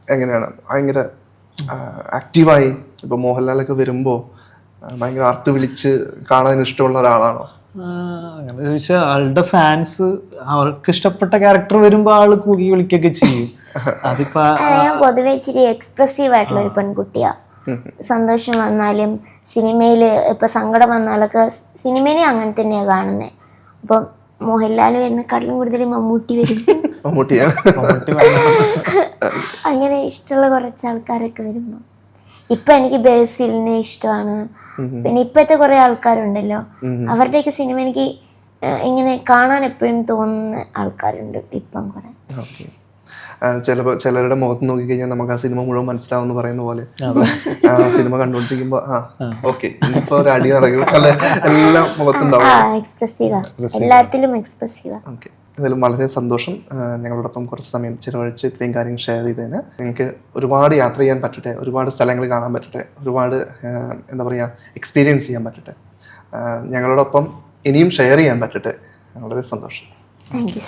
എങ്ങനെയാണ് ഭയങ്കര ആക്റ്റീവായി, ഇപ്പോൾ മോഹൻലാലൊക്കെ വരുമ്പോൾ ഭയങ്കര അർത്ഥ വിളിച്ച് കാണാൻ ഇഷ്ടമുള്ള ഒരാളാണോ? അങ്ങനെ ചോദിച്ചാൽ ആളുടെ ഫാൻസ് അവർക്ക് ഇഷ്ടപ്പെട്ട ക്യാരക്ടർ വരുമ്പോ ആള് കൂകി വിളിക്കൊക്കെ ചെയ്യും. അതിപ്പോ ഞാൻ പൊതുവെ ഇച്ചിരി എക്സ്പ്രസീവ് ആയിട്ടുള്ള ഒരു പെൺകുട്ടിയാ. സന്തോഷം വന്നാലും സിനിമയില് ഇപ്പൊ സങ്കടം വന്നാലൊക്കെ സിനിമേനെ അങ്ങനെ തന്നെയാ കാണുന്നത്. അപ്പം മോഹൻലാൽ വരുന്ന കടലും കൂടുതൽ മമ്മൂട്ടി വരും. അങ്ങനെ ഇഷ്ടമുള്ള കുറച്ച് ആൾക്കാരൊക്കെ വരുമ്പോ ഇപ്പൊ എനിക്ക് ബേസിലിനെ ഇഷ്ടമാണ്. പിന്നെ ഇപ്പോഴത്തെ കുറെ ആൾക്കാരുണ്ടല്ലോ, അവരുടെയൊക്കെ സിനിമ എനിക്ക് ഇങ്ങനെ കാണാൻ എപ്പോഴും തോന്നുന്ന ആൾക്കാരുണ്ട് ഇപ്പം കുറെ. ചിലരുടെ മുഖത്ത് നോക്കിക്കഴിഞ്ഞാൽ നമുക്ക് ആ സിനിമ മുഴുവൻ മനസ്സിലാവുന്ന പറയുന്ന പോലെ ആ സിനിമ കണ്ടുകൊണ്ടിരിക്കുമ്പോ ഓക്കെ ഇനിയിപ്പോ ഒരു അടി നടക്കും അല്ലെ, എല്ലാം മുഖത്തുണ്ടാവും. എക്സ്പ്രസീവാ, എല്ലാത്തിലും എക്സ്പ്രസീവാ. ഓക്കെ, ഇതിലും വളരെ സന്തോഷം. ഞങ്ങളോടൊപ്പം കുറച്ച് സമയം ചിലവഴിച്ച് ഇത്രയും കാര്യങ്ങൾ ഷെയർ ചെയ്തതിന്. നിങ്ങൾക്ക് ഒരുപാട് യാത്ര ചെയ്യാൻ പറ്റട്ടെ, ഒരുപാട് സ്ഥലങ്ങൾ കാണാൻ പറ്റട്ടെ, ഒരുപാട് എന്താ പറയുക എക്സ്പീരിയൻസ് ചെയ്യാൻ പറ്റട്ടെ, ഞങ്ങളോടൊപ്പം ഇനിയും ഷെയർ ചെയ്യാൻ പറ്റട്ടെ. വളരെ സന്തോഷം. Thank you.